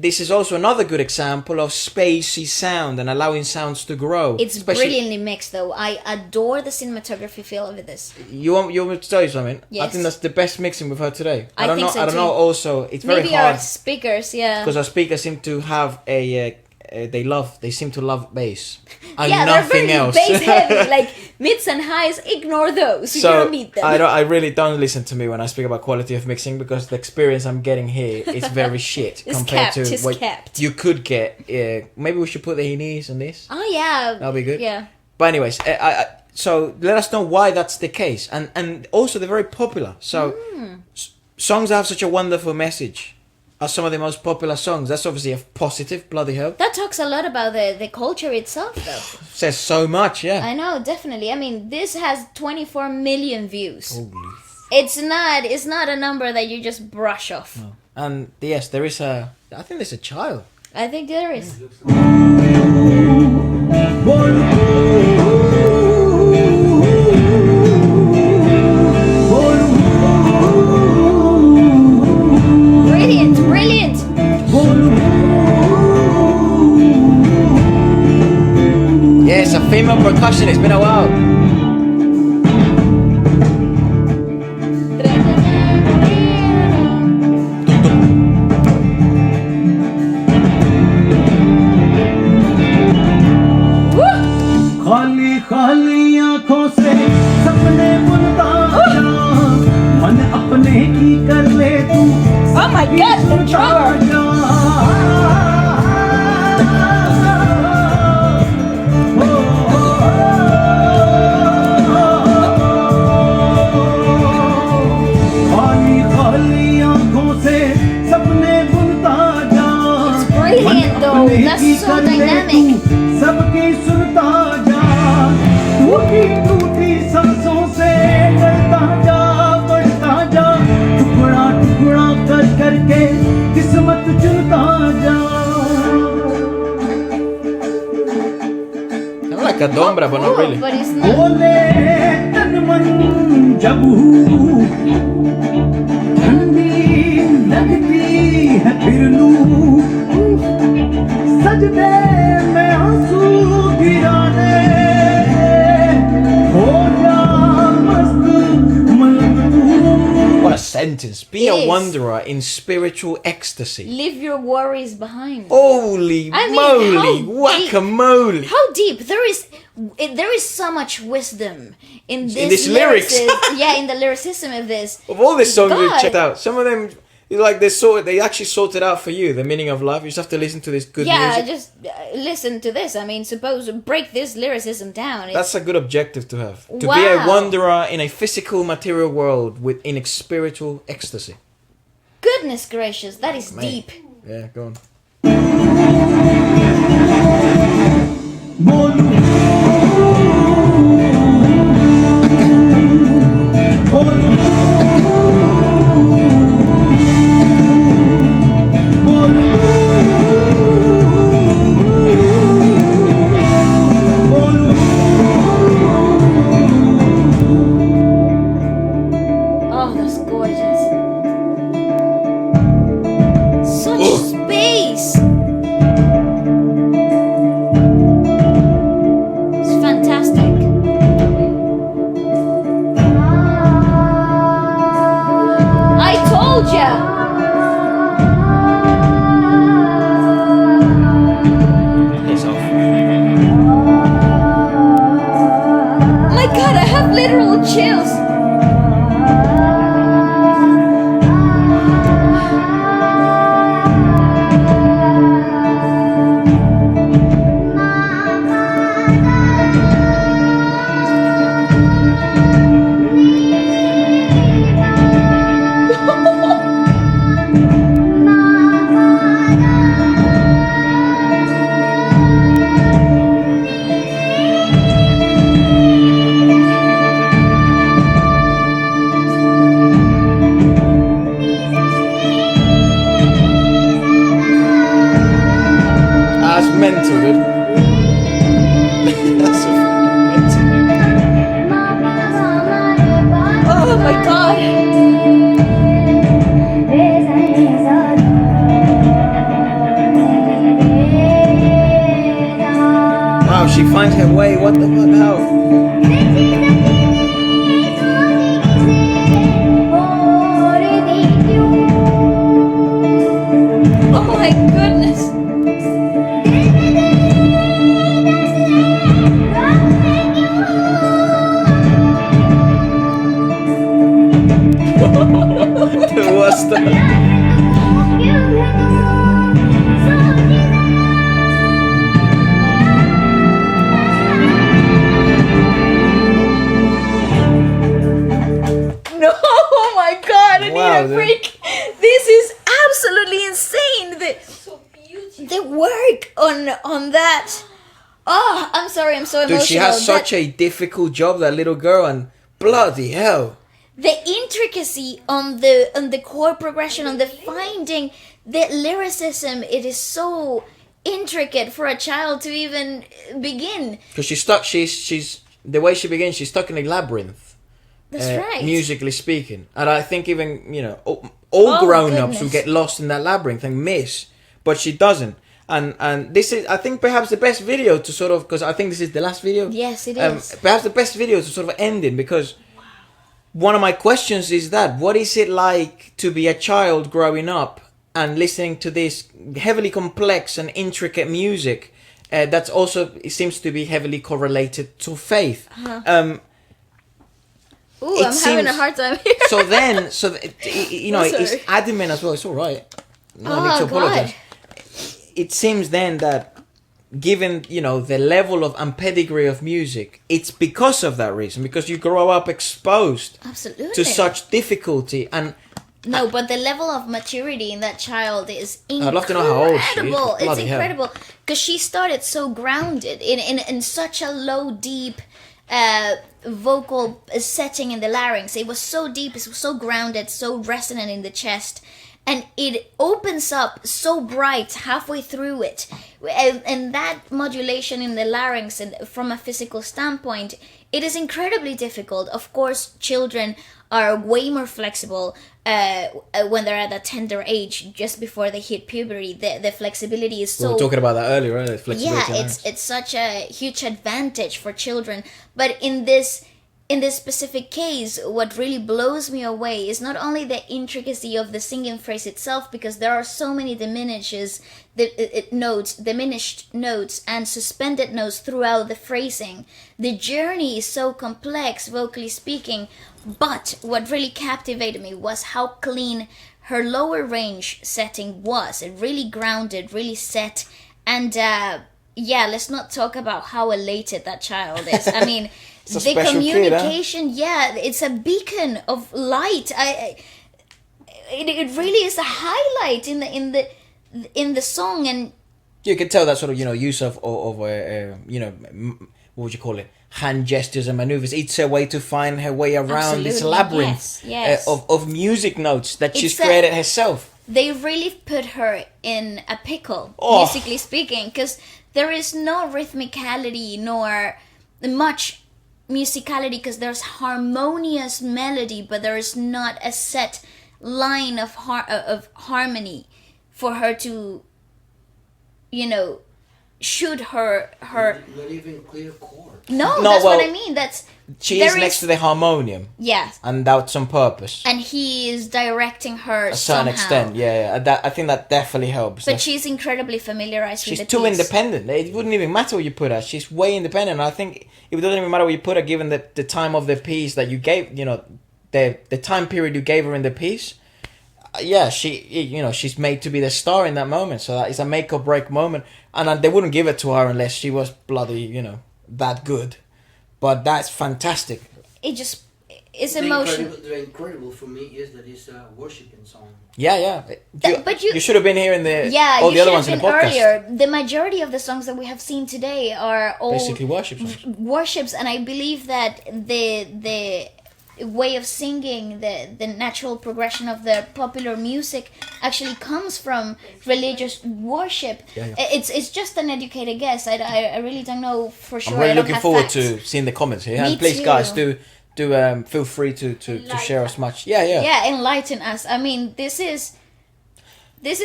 this is also another good example of spacey sound and allowing sounds to grow. It's Especially- brilliantly mixed though. I adore the cinematography feel of this. You want me to tell you something? I Yes. think that's the best mixing we've heard today. I don't think know. so I don't too. know. Also, it's very Maybe hard our speakers, yeah. because our speakers seem to have they seem to love bass and Yeah, they're nothing very else. bass heavy. Like mids and highs, ignore those. You So don't need them. I really don't listen to me when I speak about quality of mixing, because the experience I'm getting here is very shit It's compared capped, to it's what capped. you could get. Maybe we should put the knees on this. Oh yeah. That'll be good. Yeah. But anyways, so let us know why that's the case, and also they're very popular. So songs that have such a wonderful message are some of the most popular songs. That's obviously a positive, bloody hell. That talks a lot about the culture itself though. Says so much, yeah. I know, definitely. I mean, this has 24 million views. Holy It's not a number that you just brush off. no. And yes, there is I think there's a child. I think there is. Brilliant, brilliant. Yes, a female percussion. It's been a while. खाली खाली आंखों से सपने बुनता जा मन अपने की कर ले तू Oh my God, the drummer! जा खाली खाली आंखों से सपने बुनता जा Brilliant though, that's so dynamic. सबकी सुनता जा टूटी टूटी सांसों से बढ़ता जा टुकड़ा टुकड़ा कर करके किस्मत चुनता जा I'm like a dombra, but not really. But it's not. बोले तन मन जब ठंडी लगती है फिर लू सजदे में आंसू गिराने हो जा मस्त मलंग तू What a sentence. Be a Yes. wanderer in spiritual ecstasy. Leave your worries behind. Holy I mean, moly, how deep- guacamole. How deep? There is so much wisdom in this lyrics. Yeah, in the lyricism of this. Of all the songs we've God. checked out, some of them, like they actually sorted out for you the meaning of life. You just have to listen to this good Yeah, music. just listen to this. I mean, suppose break this lyricism down. It's, That's a good objective to have. To be a Wow. wanderer in a physical, material world in a spiritual ecstasy. goodness gracious, that is Man. deep. Yeah, go on. बोलूं बोलूं Oh, that's gorgeous. Such space. It's fantastic. I told ya. Piss off. My God, I have literal chills. That's mental, dude. That's a mental. Oh my God. Wow, she finds her way. What the fuck? How? Oh my goodness. What's that? No, oh my God, I Wow, need a dude. break. This is absolutely insane. The work on that. Oh, I'm sorry, I'm so emotional. Dude, she has That- such a difficult job, that little girl, and bloody hell. the intricacy on the chord progression, on the finding, the lyricism, it is so intricate for a child to even begin. Because she's stuck, she's the way she begins, she's stuck in a labyrinth. That's right. Musically speaking. And I think even, all Oh, grown-ups goodness. will get lost in that labyrinth and miss. But she doesn't. and this is, I think, perhaps the best video to sort of, because I think this is the last video. Yes, it is. Perhaps the best video to sort of end in, because one of my questions is that what is it like to be a child growing up and listening to this heavily complex and intricate music that's also, it seems to be heavily correlated to faith. Ooh, I'm having a hard time here. It's adamant as well. It's all right. No need to apologize. It seems then that, given the level of and pedigree of music, it's because of that reason, because you grow up exposed Absolutely. to such difficulty. And no, but the level of maturity in that child is incredible. I'd love to know how old she is. It's incredible because she started so grounded in such a low, deep vocal setting in the larynx. It was so deep, it was so grounded, so resonant in the chest, and it opens up so bright halfway through it, and that modulation in the larynx, and from a physical standpoint, it is incredibly difficult. Of course, children are way more flexible when they're at a tender age, just before they hit puberty. The flexibility is so... We were talking about that earlier, right? Flexibility. Yeah, it's such a huge advantage for children. But in this specific case, what really blows me away is not only the intricacy of the singing phrase itself, because there are so many diminished notes and suspended notes throughout the phrasing. The journey is so complex, vocally speaking, but what really captivated me was how clean her lower range setting was. It really grounded, really set, and let's not talk about how elated that child is. I mean, the communication, kid, huh? It's a beacon of light. It really is a highlight in the song, and you can tell that sort of use of what would you call it, hand gestures and maneuvers. It's a way to find her way around this labyrinth of music notes that she's created herself. They really put her in a pickle, musically speaking, because there is no rhythmicality nor much musicality, because there's harmonious melody, but there is not a set line of harmony for her to shoot her not even clear chord. No, that's what I mean. She is next to the harmonium. Yes. And that's on purpose. And he is directing her a certain extent, yeah. I think that definitely helps. But she's incredibly familiarized with the piece. She's too independent. It wouldn't even matter what you put her. She's way independent. And I think it doesn't even matter what you put her, given the time of the piece that you gave, the time period you gave her in the piece. She's made to be the star in that moment. So that is a make or break moment. And they wouldn't give it to her unless she was bloody, that good. But that's fantastic. It just is emotional. The incredible for me is that it's a worshiping song. Yeah. But you should have been here in all the other ones in the podcast. Earlier. The majority of the songs that we have seen today are all basically worships, and I believe that the way of singing, the natural progression of the popular music actually comes from religious worship. Yeah. It's just an educated guess. I really don't know for sure. I'm really looking forward to seeing the comments here. And please, guys, do feel free to share as much. Yeah, enlighten us. I mean, this is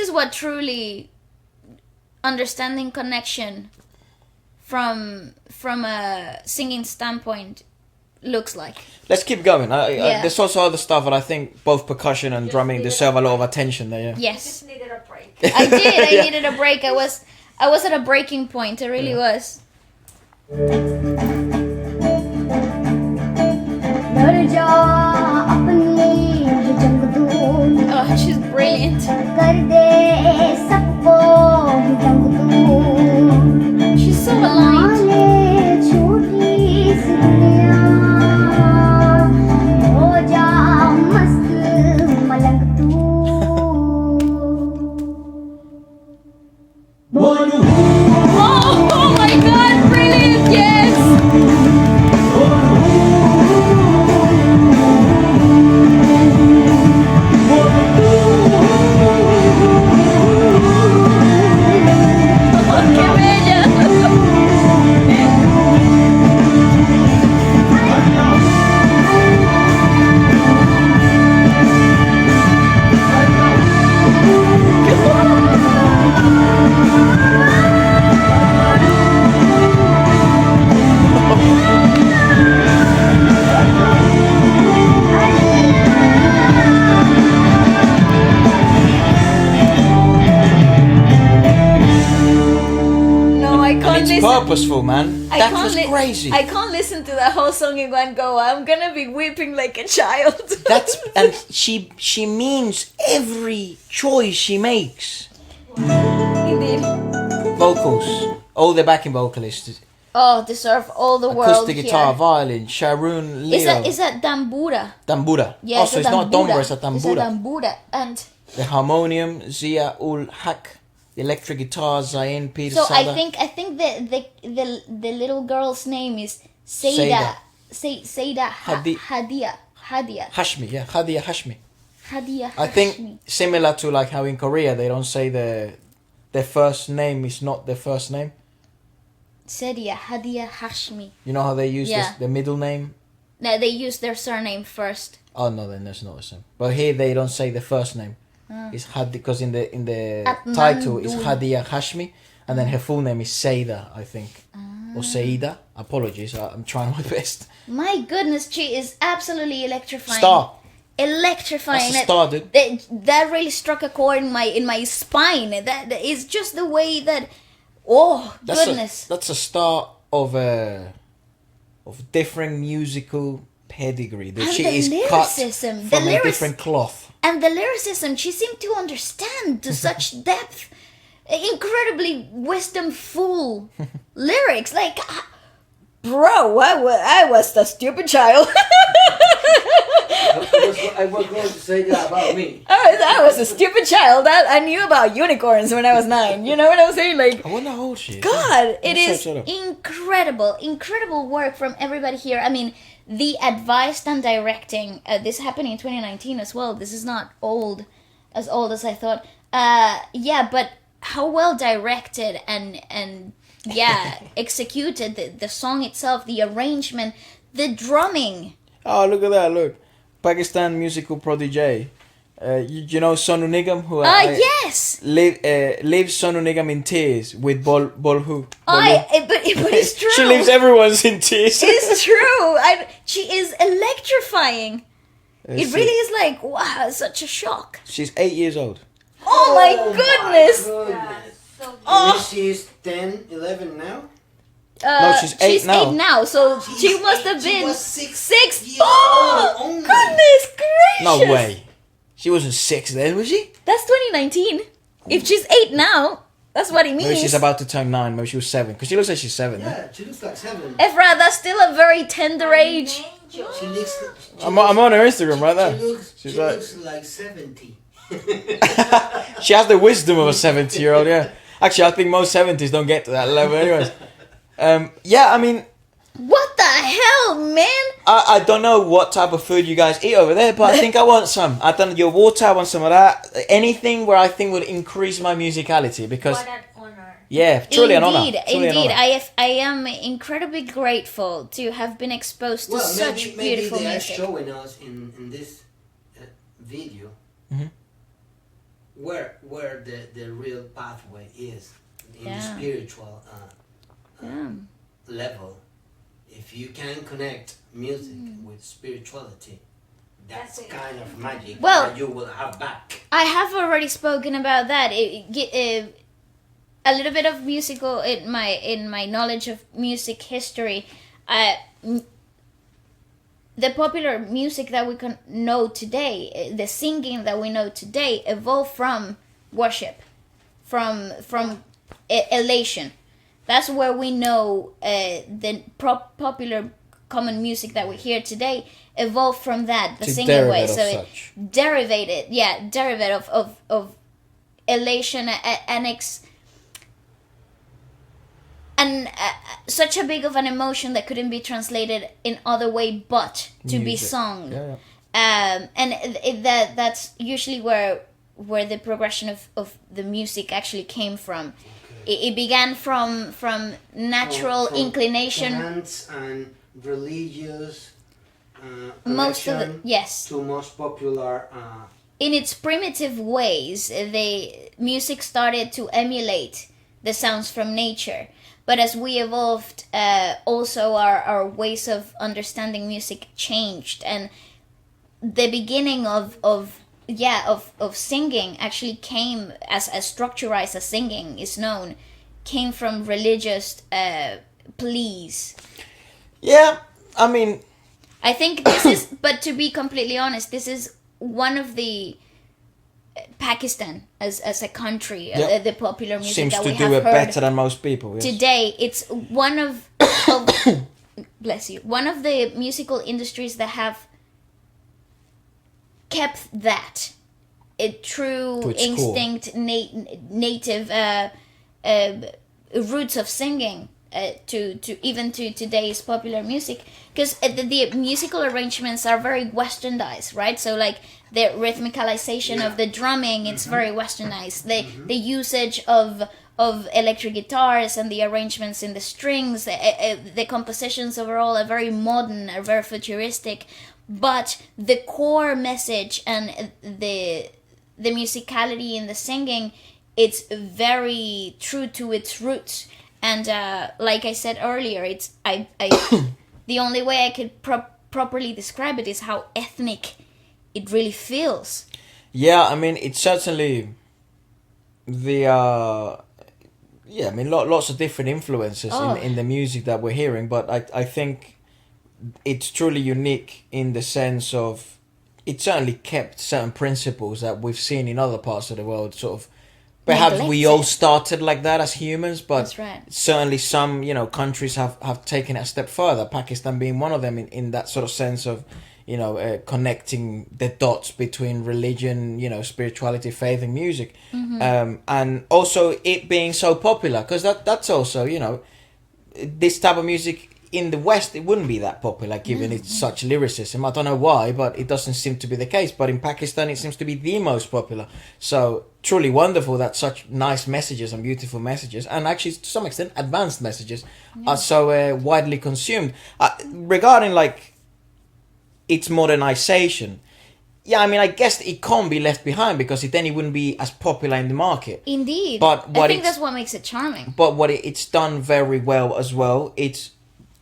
what truly understanding connection from a singing standpoint looks like. Let's keep going. There's also other stuff, but I think both percussion and drumming deserve a lot of attention there. Yes. I just needed a break. I did. I needed a break. I was at a breaking point. I really was. Oh, she's brilliant. She's so aligned. Oh my God, brilliant, yes! Oh, qué bella! purposeful, man. That was crazy. I can't listen to the whole song in one go. I'm gonna be weeping like a child. And she means every choice she makes. Indeed. Vocals, all the backing vocalists, Oh, deserve all the world acoustic guitar, here. violin, Sharon Leo. Is that tambura? Tambura. Yeah, So it's not dombra, it's a It's a tambura. tambura. And The harmonium, Zia ul Haq. The electric guitar, Zayn Pir so Sada. I think the little girl's name is Sayda. Sayda Hadiya Hashmi, yeah, Hadiya Hashmi. Hadiya I Hashmi. think similar to like how in Korea they don't say their first name is not their first name. Hadiya Hashmi. You know how they use Yeah. the middle name? No, they use their surname first. Oh no, then that's not the same. But here they don't say the first name. It's Had because in the Atman title it's Dul. Hadiya Hashmi, and then her full name is Sayda, I think, or Saida. Apologies, I'm trying my best. My goodness, she is absolutely electrifying. Star. Electrifying. That's a star, dude. That really struck a chord in my spine. That is just the way that. Oh goodness. That's a start of different musical pedigree. That And she the is lyricism, cut the from a lyrics- different cloth. And the lyricism, she seemed to understand to such depth. Incredibly wisdom-full lyrics. Like, bro, I was the stupid child. I was going to say that about me. I was a stupid child. I knew about unicorns when I was 9. You know what I'm saying? Like, I wonder how old she is. God, it Let's is search that up. incredible work from everybody here. I mean, the advice and directing. This happened in 2019 as well. This is not as old as I thought. Yeah, but how well directed and yeah executed the song itself, the arrangement, the drumming. Oh, look at that! Look, Pakistan musical prodigy. You know Sonu Nigam, who Yes. leaves Sonu Nigam in tears with Bolhu. But it's true. She leaves everyone's in tears. It's true. She is electrifying. It It's really is like, wow, such a shock. She's 8 years old. Oh my goodness. Oh. She's 10, 11 now? No, she's 8 now. 8 now, so she must have She been was 6. years Oh, old only. goodness gracious. No way. She wasn't 6 then, was she? That's 2019. If she's 8 now, that's what it means. Maybe she's about to turn 9. Maybe she was 7. Because she looks like she's 7. Yeah. Yeah, she looks like 7. Efra, that's still a very tender age. She looks. I'm on her Instagram right now. She She's like, looks like 70. she has the wisdom of a 70-year-old, yeah. Actually, I think most 70s don't get to that level anyways. Yeah, I mean, What the hell, man? I don't know what type of food you guys eat over there, but I think I want some. I don't know, your water, I want some of that. Anything where I think would increase my musicality because, What an honor. yeah, truly an honor. Truly an Indeed. honor. I am incredibly grateful to have been exposed to Well, such maybe beautiful they are music. showing us in this video Mhm. where the real pathway is in the Yeah. spiritual Yeah. level. If you can connect music with spirituality, that's That's it. kind of magic Well- that you will have back. I have already spoken about that. A little bit of musical in my knowledge of music history. The popular music that we can know today, the singing that we know today, evolved from worship, from elation. That's where we know the popular common music that we hear today evolved from that, the To singing way. derivative So of it such. derivative of elation and such a big of an emotion that couldn't be translated in other way but to be Music. sung. Yeah, yeah. And that's usually where the progression of the music actually came from. It began from natural From inclination. chants and religious Most of it, connection yes. to most popular. In its primitive ways, the music started to emulate the sounds from nature. But as we evolved, also our ways of understanding music changed, and the beginning of singing actually came as structurized as singing is known, came from religious pleas. Yeah, I mean, I think this is, but to be completely honest, this is one of the Pakistan as a country, Yeah. the popular music seems that to we do have it heard better than most people. Yes. today. It's one of bless you, one of the musical industries that have kept that a true To its instinct, native roots of singing to even to today's popular music, because the musical arrangements are very westernized, right? So like the rhythmicalization of the drumming, it's very westernized. The usage of electric guitars and the arrangements in the strings, the compositions overall are very modern, are very futuristic, but the core message and the musicality in the singing, it's very true to its roots. And like I said earlier, it's I the only way I could properly describe it is how ethnic it really feels. Yeah, I mean, it's certainly the I mean, lots of different influences in the music that we're hearing, but I think it's truly unique in the sense of it certainly kept certain principles that we've seen in other parts of the world sort of. Perhaps we all started like that as humans, but That's right. certainly some, countries have taken it a step further. Pakistan being one of them in that sort of sense of, connecting the dots between religion, spirituality, faith, and music, and also it being so popular, because that's also, this type of music in the West, it wouldn't be that popular given it's such lyricism. I don't know why, but it doesn't seem to be the case. But in Pakistan, it seems to be the most popular. So truly wonderful that such nice messages and beautiful messages, and actually to some extent advanced messages, are so widely consumed. Regarding like its modernization, yeah, I mean, I guess it can't be left behind because then it wouldn't be as popular in the market. Indeed, but I think that's what makes it charming. But what it's done very well as well, it's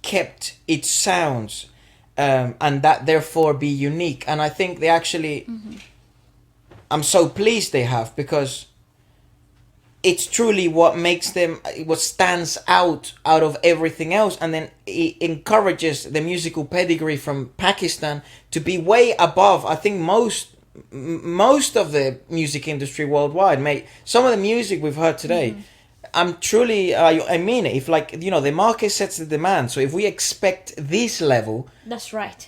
kept its sounds, and that therefore be unique. And I think they actually, I'm so pleased they have, because it's truly what makes them, what stands out of everything else, and then it encourages the musical pedigree from Pakistan to be way above, I think, most of the music industry worldwide. Mate, some of the music we've heard today, I'm truly, I mean it. If the market sets the demand. So if we expect this level, That's right.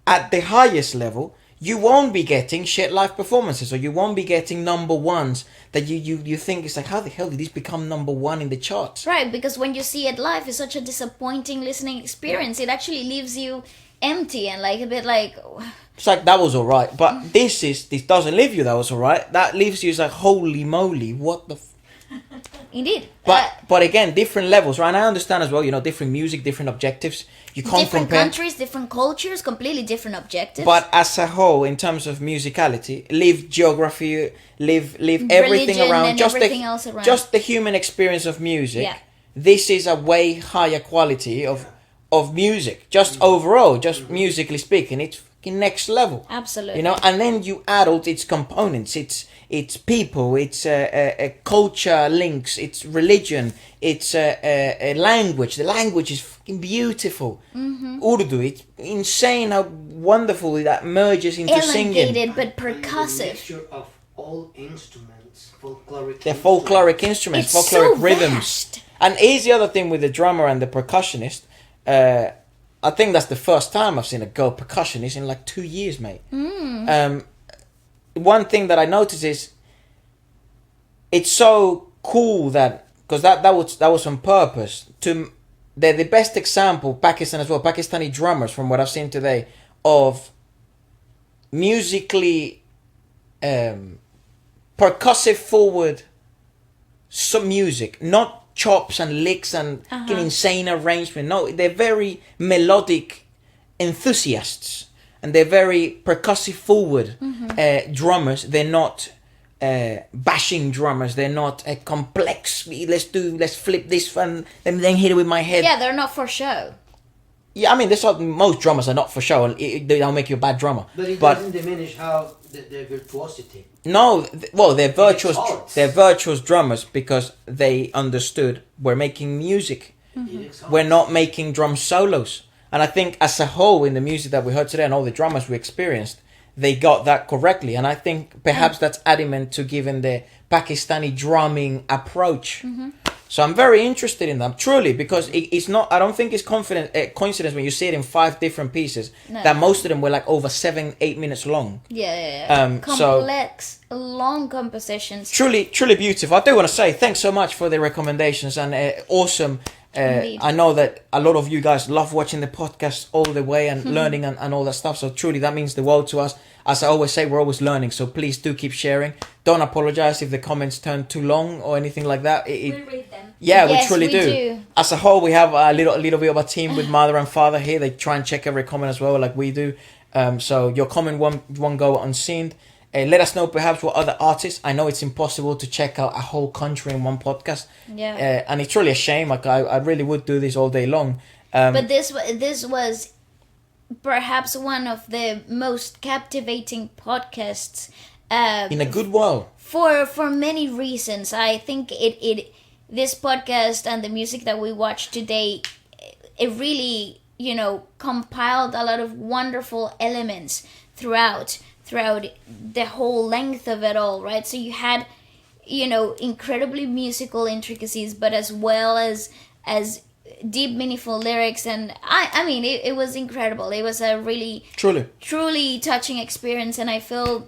at the highest level, you won't be getting shit live performances, or you won't be getting number ones that you think it's like, how the hell did this become number one in the charts? Right, because when you see it live, it's such a disappointing listening experience. It actually leaves you empty and like a bit like. It's like, that was alright, but this doesn't leave you, that was alright. That leaves you, it's like, holy moly, what the. Indeed. But again, different levels, right? And I understand as well, different music, different objectives. You can't different compare. countries, different cultures, completely different objectives. But as a whole, in terms of musicality, leave geography, leave everything Religion around, and just everything else around. just the human experience of music. Yeah. This is a way higher quality of music, just overall, just musically speaking. It's fucking next level. Absolutely. And then you add all its components. It's people, it's culture links, it's religion, it's a language. The language is fucking beautiful. Urdu, it's insane how wonderful that merges into singing. Elongated but percussive. Mixture of all instruments, folkloric. They're folkloric instruments, It's folkloric so rhythms. vast. And here's the other thing with the drummer and the percussionist. I think that's the first time I've seen a girl percussionist in like 2 years, mate. One thing that I noticed is it's so cool that, because that was on purpose. They're the best example, Pakistan as well, Pakistani drummers from what I've seen today, of musically percussive forward some music, not chops and licks and insane arrangement. No, they're very melodic enthusiasts, and they're very percussive forward drummers. They're not bashing drummers. They're not complex. Let's flip this and then hit it with my head. Yeah, they're not for show. Yeah, I mean, most drummers are not for show, and they'll make you a bad drummer. But it doesn't diminish how the virtuosity. No, well, they're virtuous. exalts. They're virtuous drummers because they understood we're making music. It exalts. We're not making drum solos. And I think as a whole, in the music that we heard today and all the drummers we experienced, they got that correctly. And I think perhaps that's adamant to giving the Pakistani drumming approach. So I'm very interested in that, truly, because it's not. I don't think it's coincidence when you see it in 5 different pieces that most of them were like over 7-8 minutes long. Yeah. Complex, long compositions. Truly beautiful. I do want to say thanks so much for the recommendations and awesome. I know that a lot of you guys love watching the podcast all the way and learning and all that stuff. So truly, that means the world to us. As I always say, we're always learning. So please do keep sharing. Don't apologize if the comments turn too long or anything like that. We read them. Yeah, Yes, we truly we do. do. As a whole, we have a little bit of a team with mother and father here. They try and check every comment as well, like we do. So your comment won't go unseen. Let us know perhaps what other artists. I know it's impossible to check out a whole country in one podcast. Yeah. And it's really a shame. Like I really would do this all day long. But this was perhaps one of the most captivating podcasts. In a good way. For many reasons. I think this podcast and the music that we watched today, it really, compiled a lot of wonderful elements throughout the whole length of it all, right? So you had, incredibly musical intricacies, but as well as deep, meaningful lyrics, and I mean, it was incredible. It was a really truly touching experience, and I feel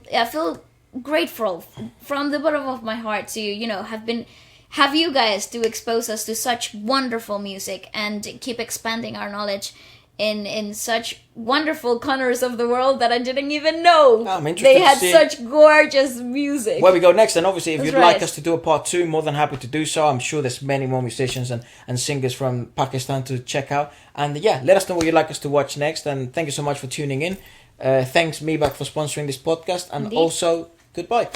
grateful from the bottom of my heart to have you guys to expose us to such wonderful music and keep expanding our knowledge in such wonderful corners of the world that I didn't even know I'm interested they to had see such gorgeous music. Where we go next, and obviously if That's you'd like right. us to do a part 2, more than happy to do so. I'm sure there's many more musicians and singers from Pakistan to check out. And yeah, let us know what you'd like us to watch next. And thanks so much for tuning in. Thanks Mebak for sponsoring this podcast, and Indeed. also goodbye.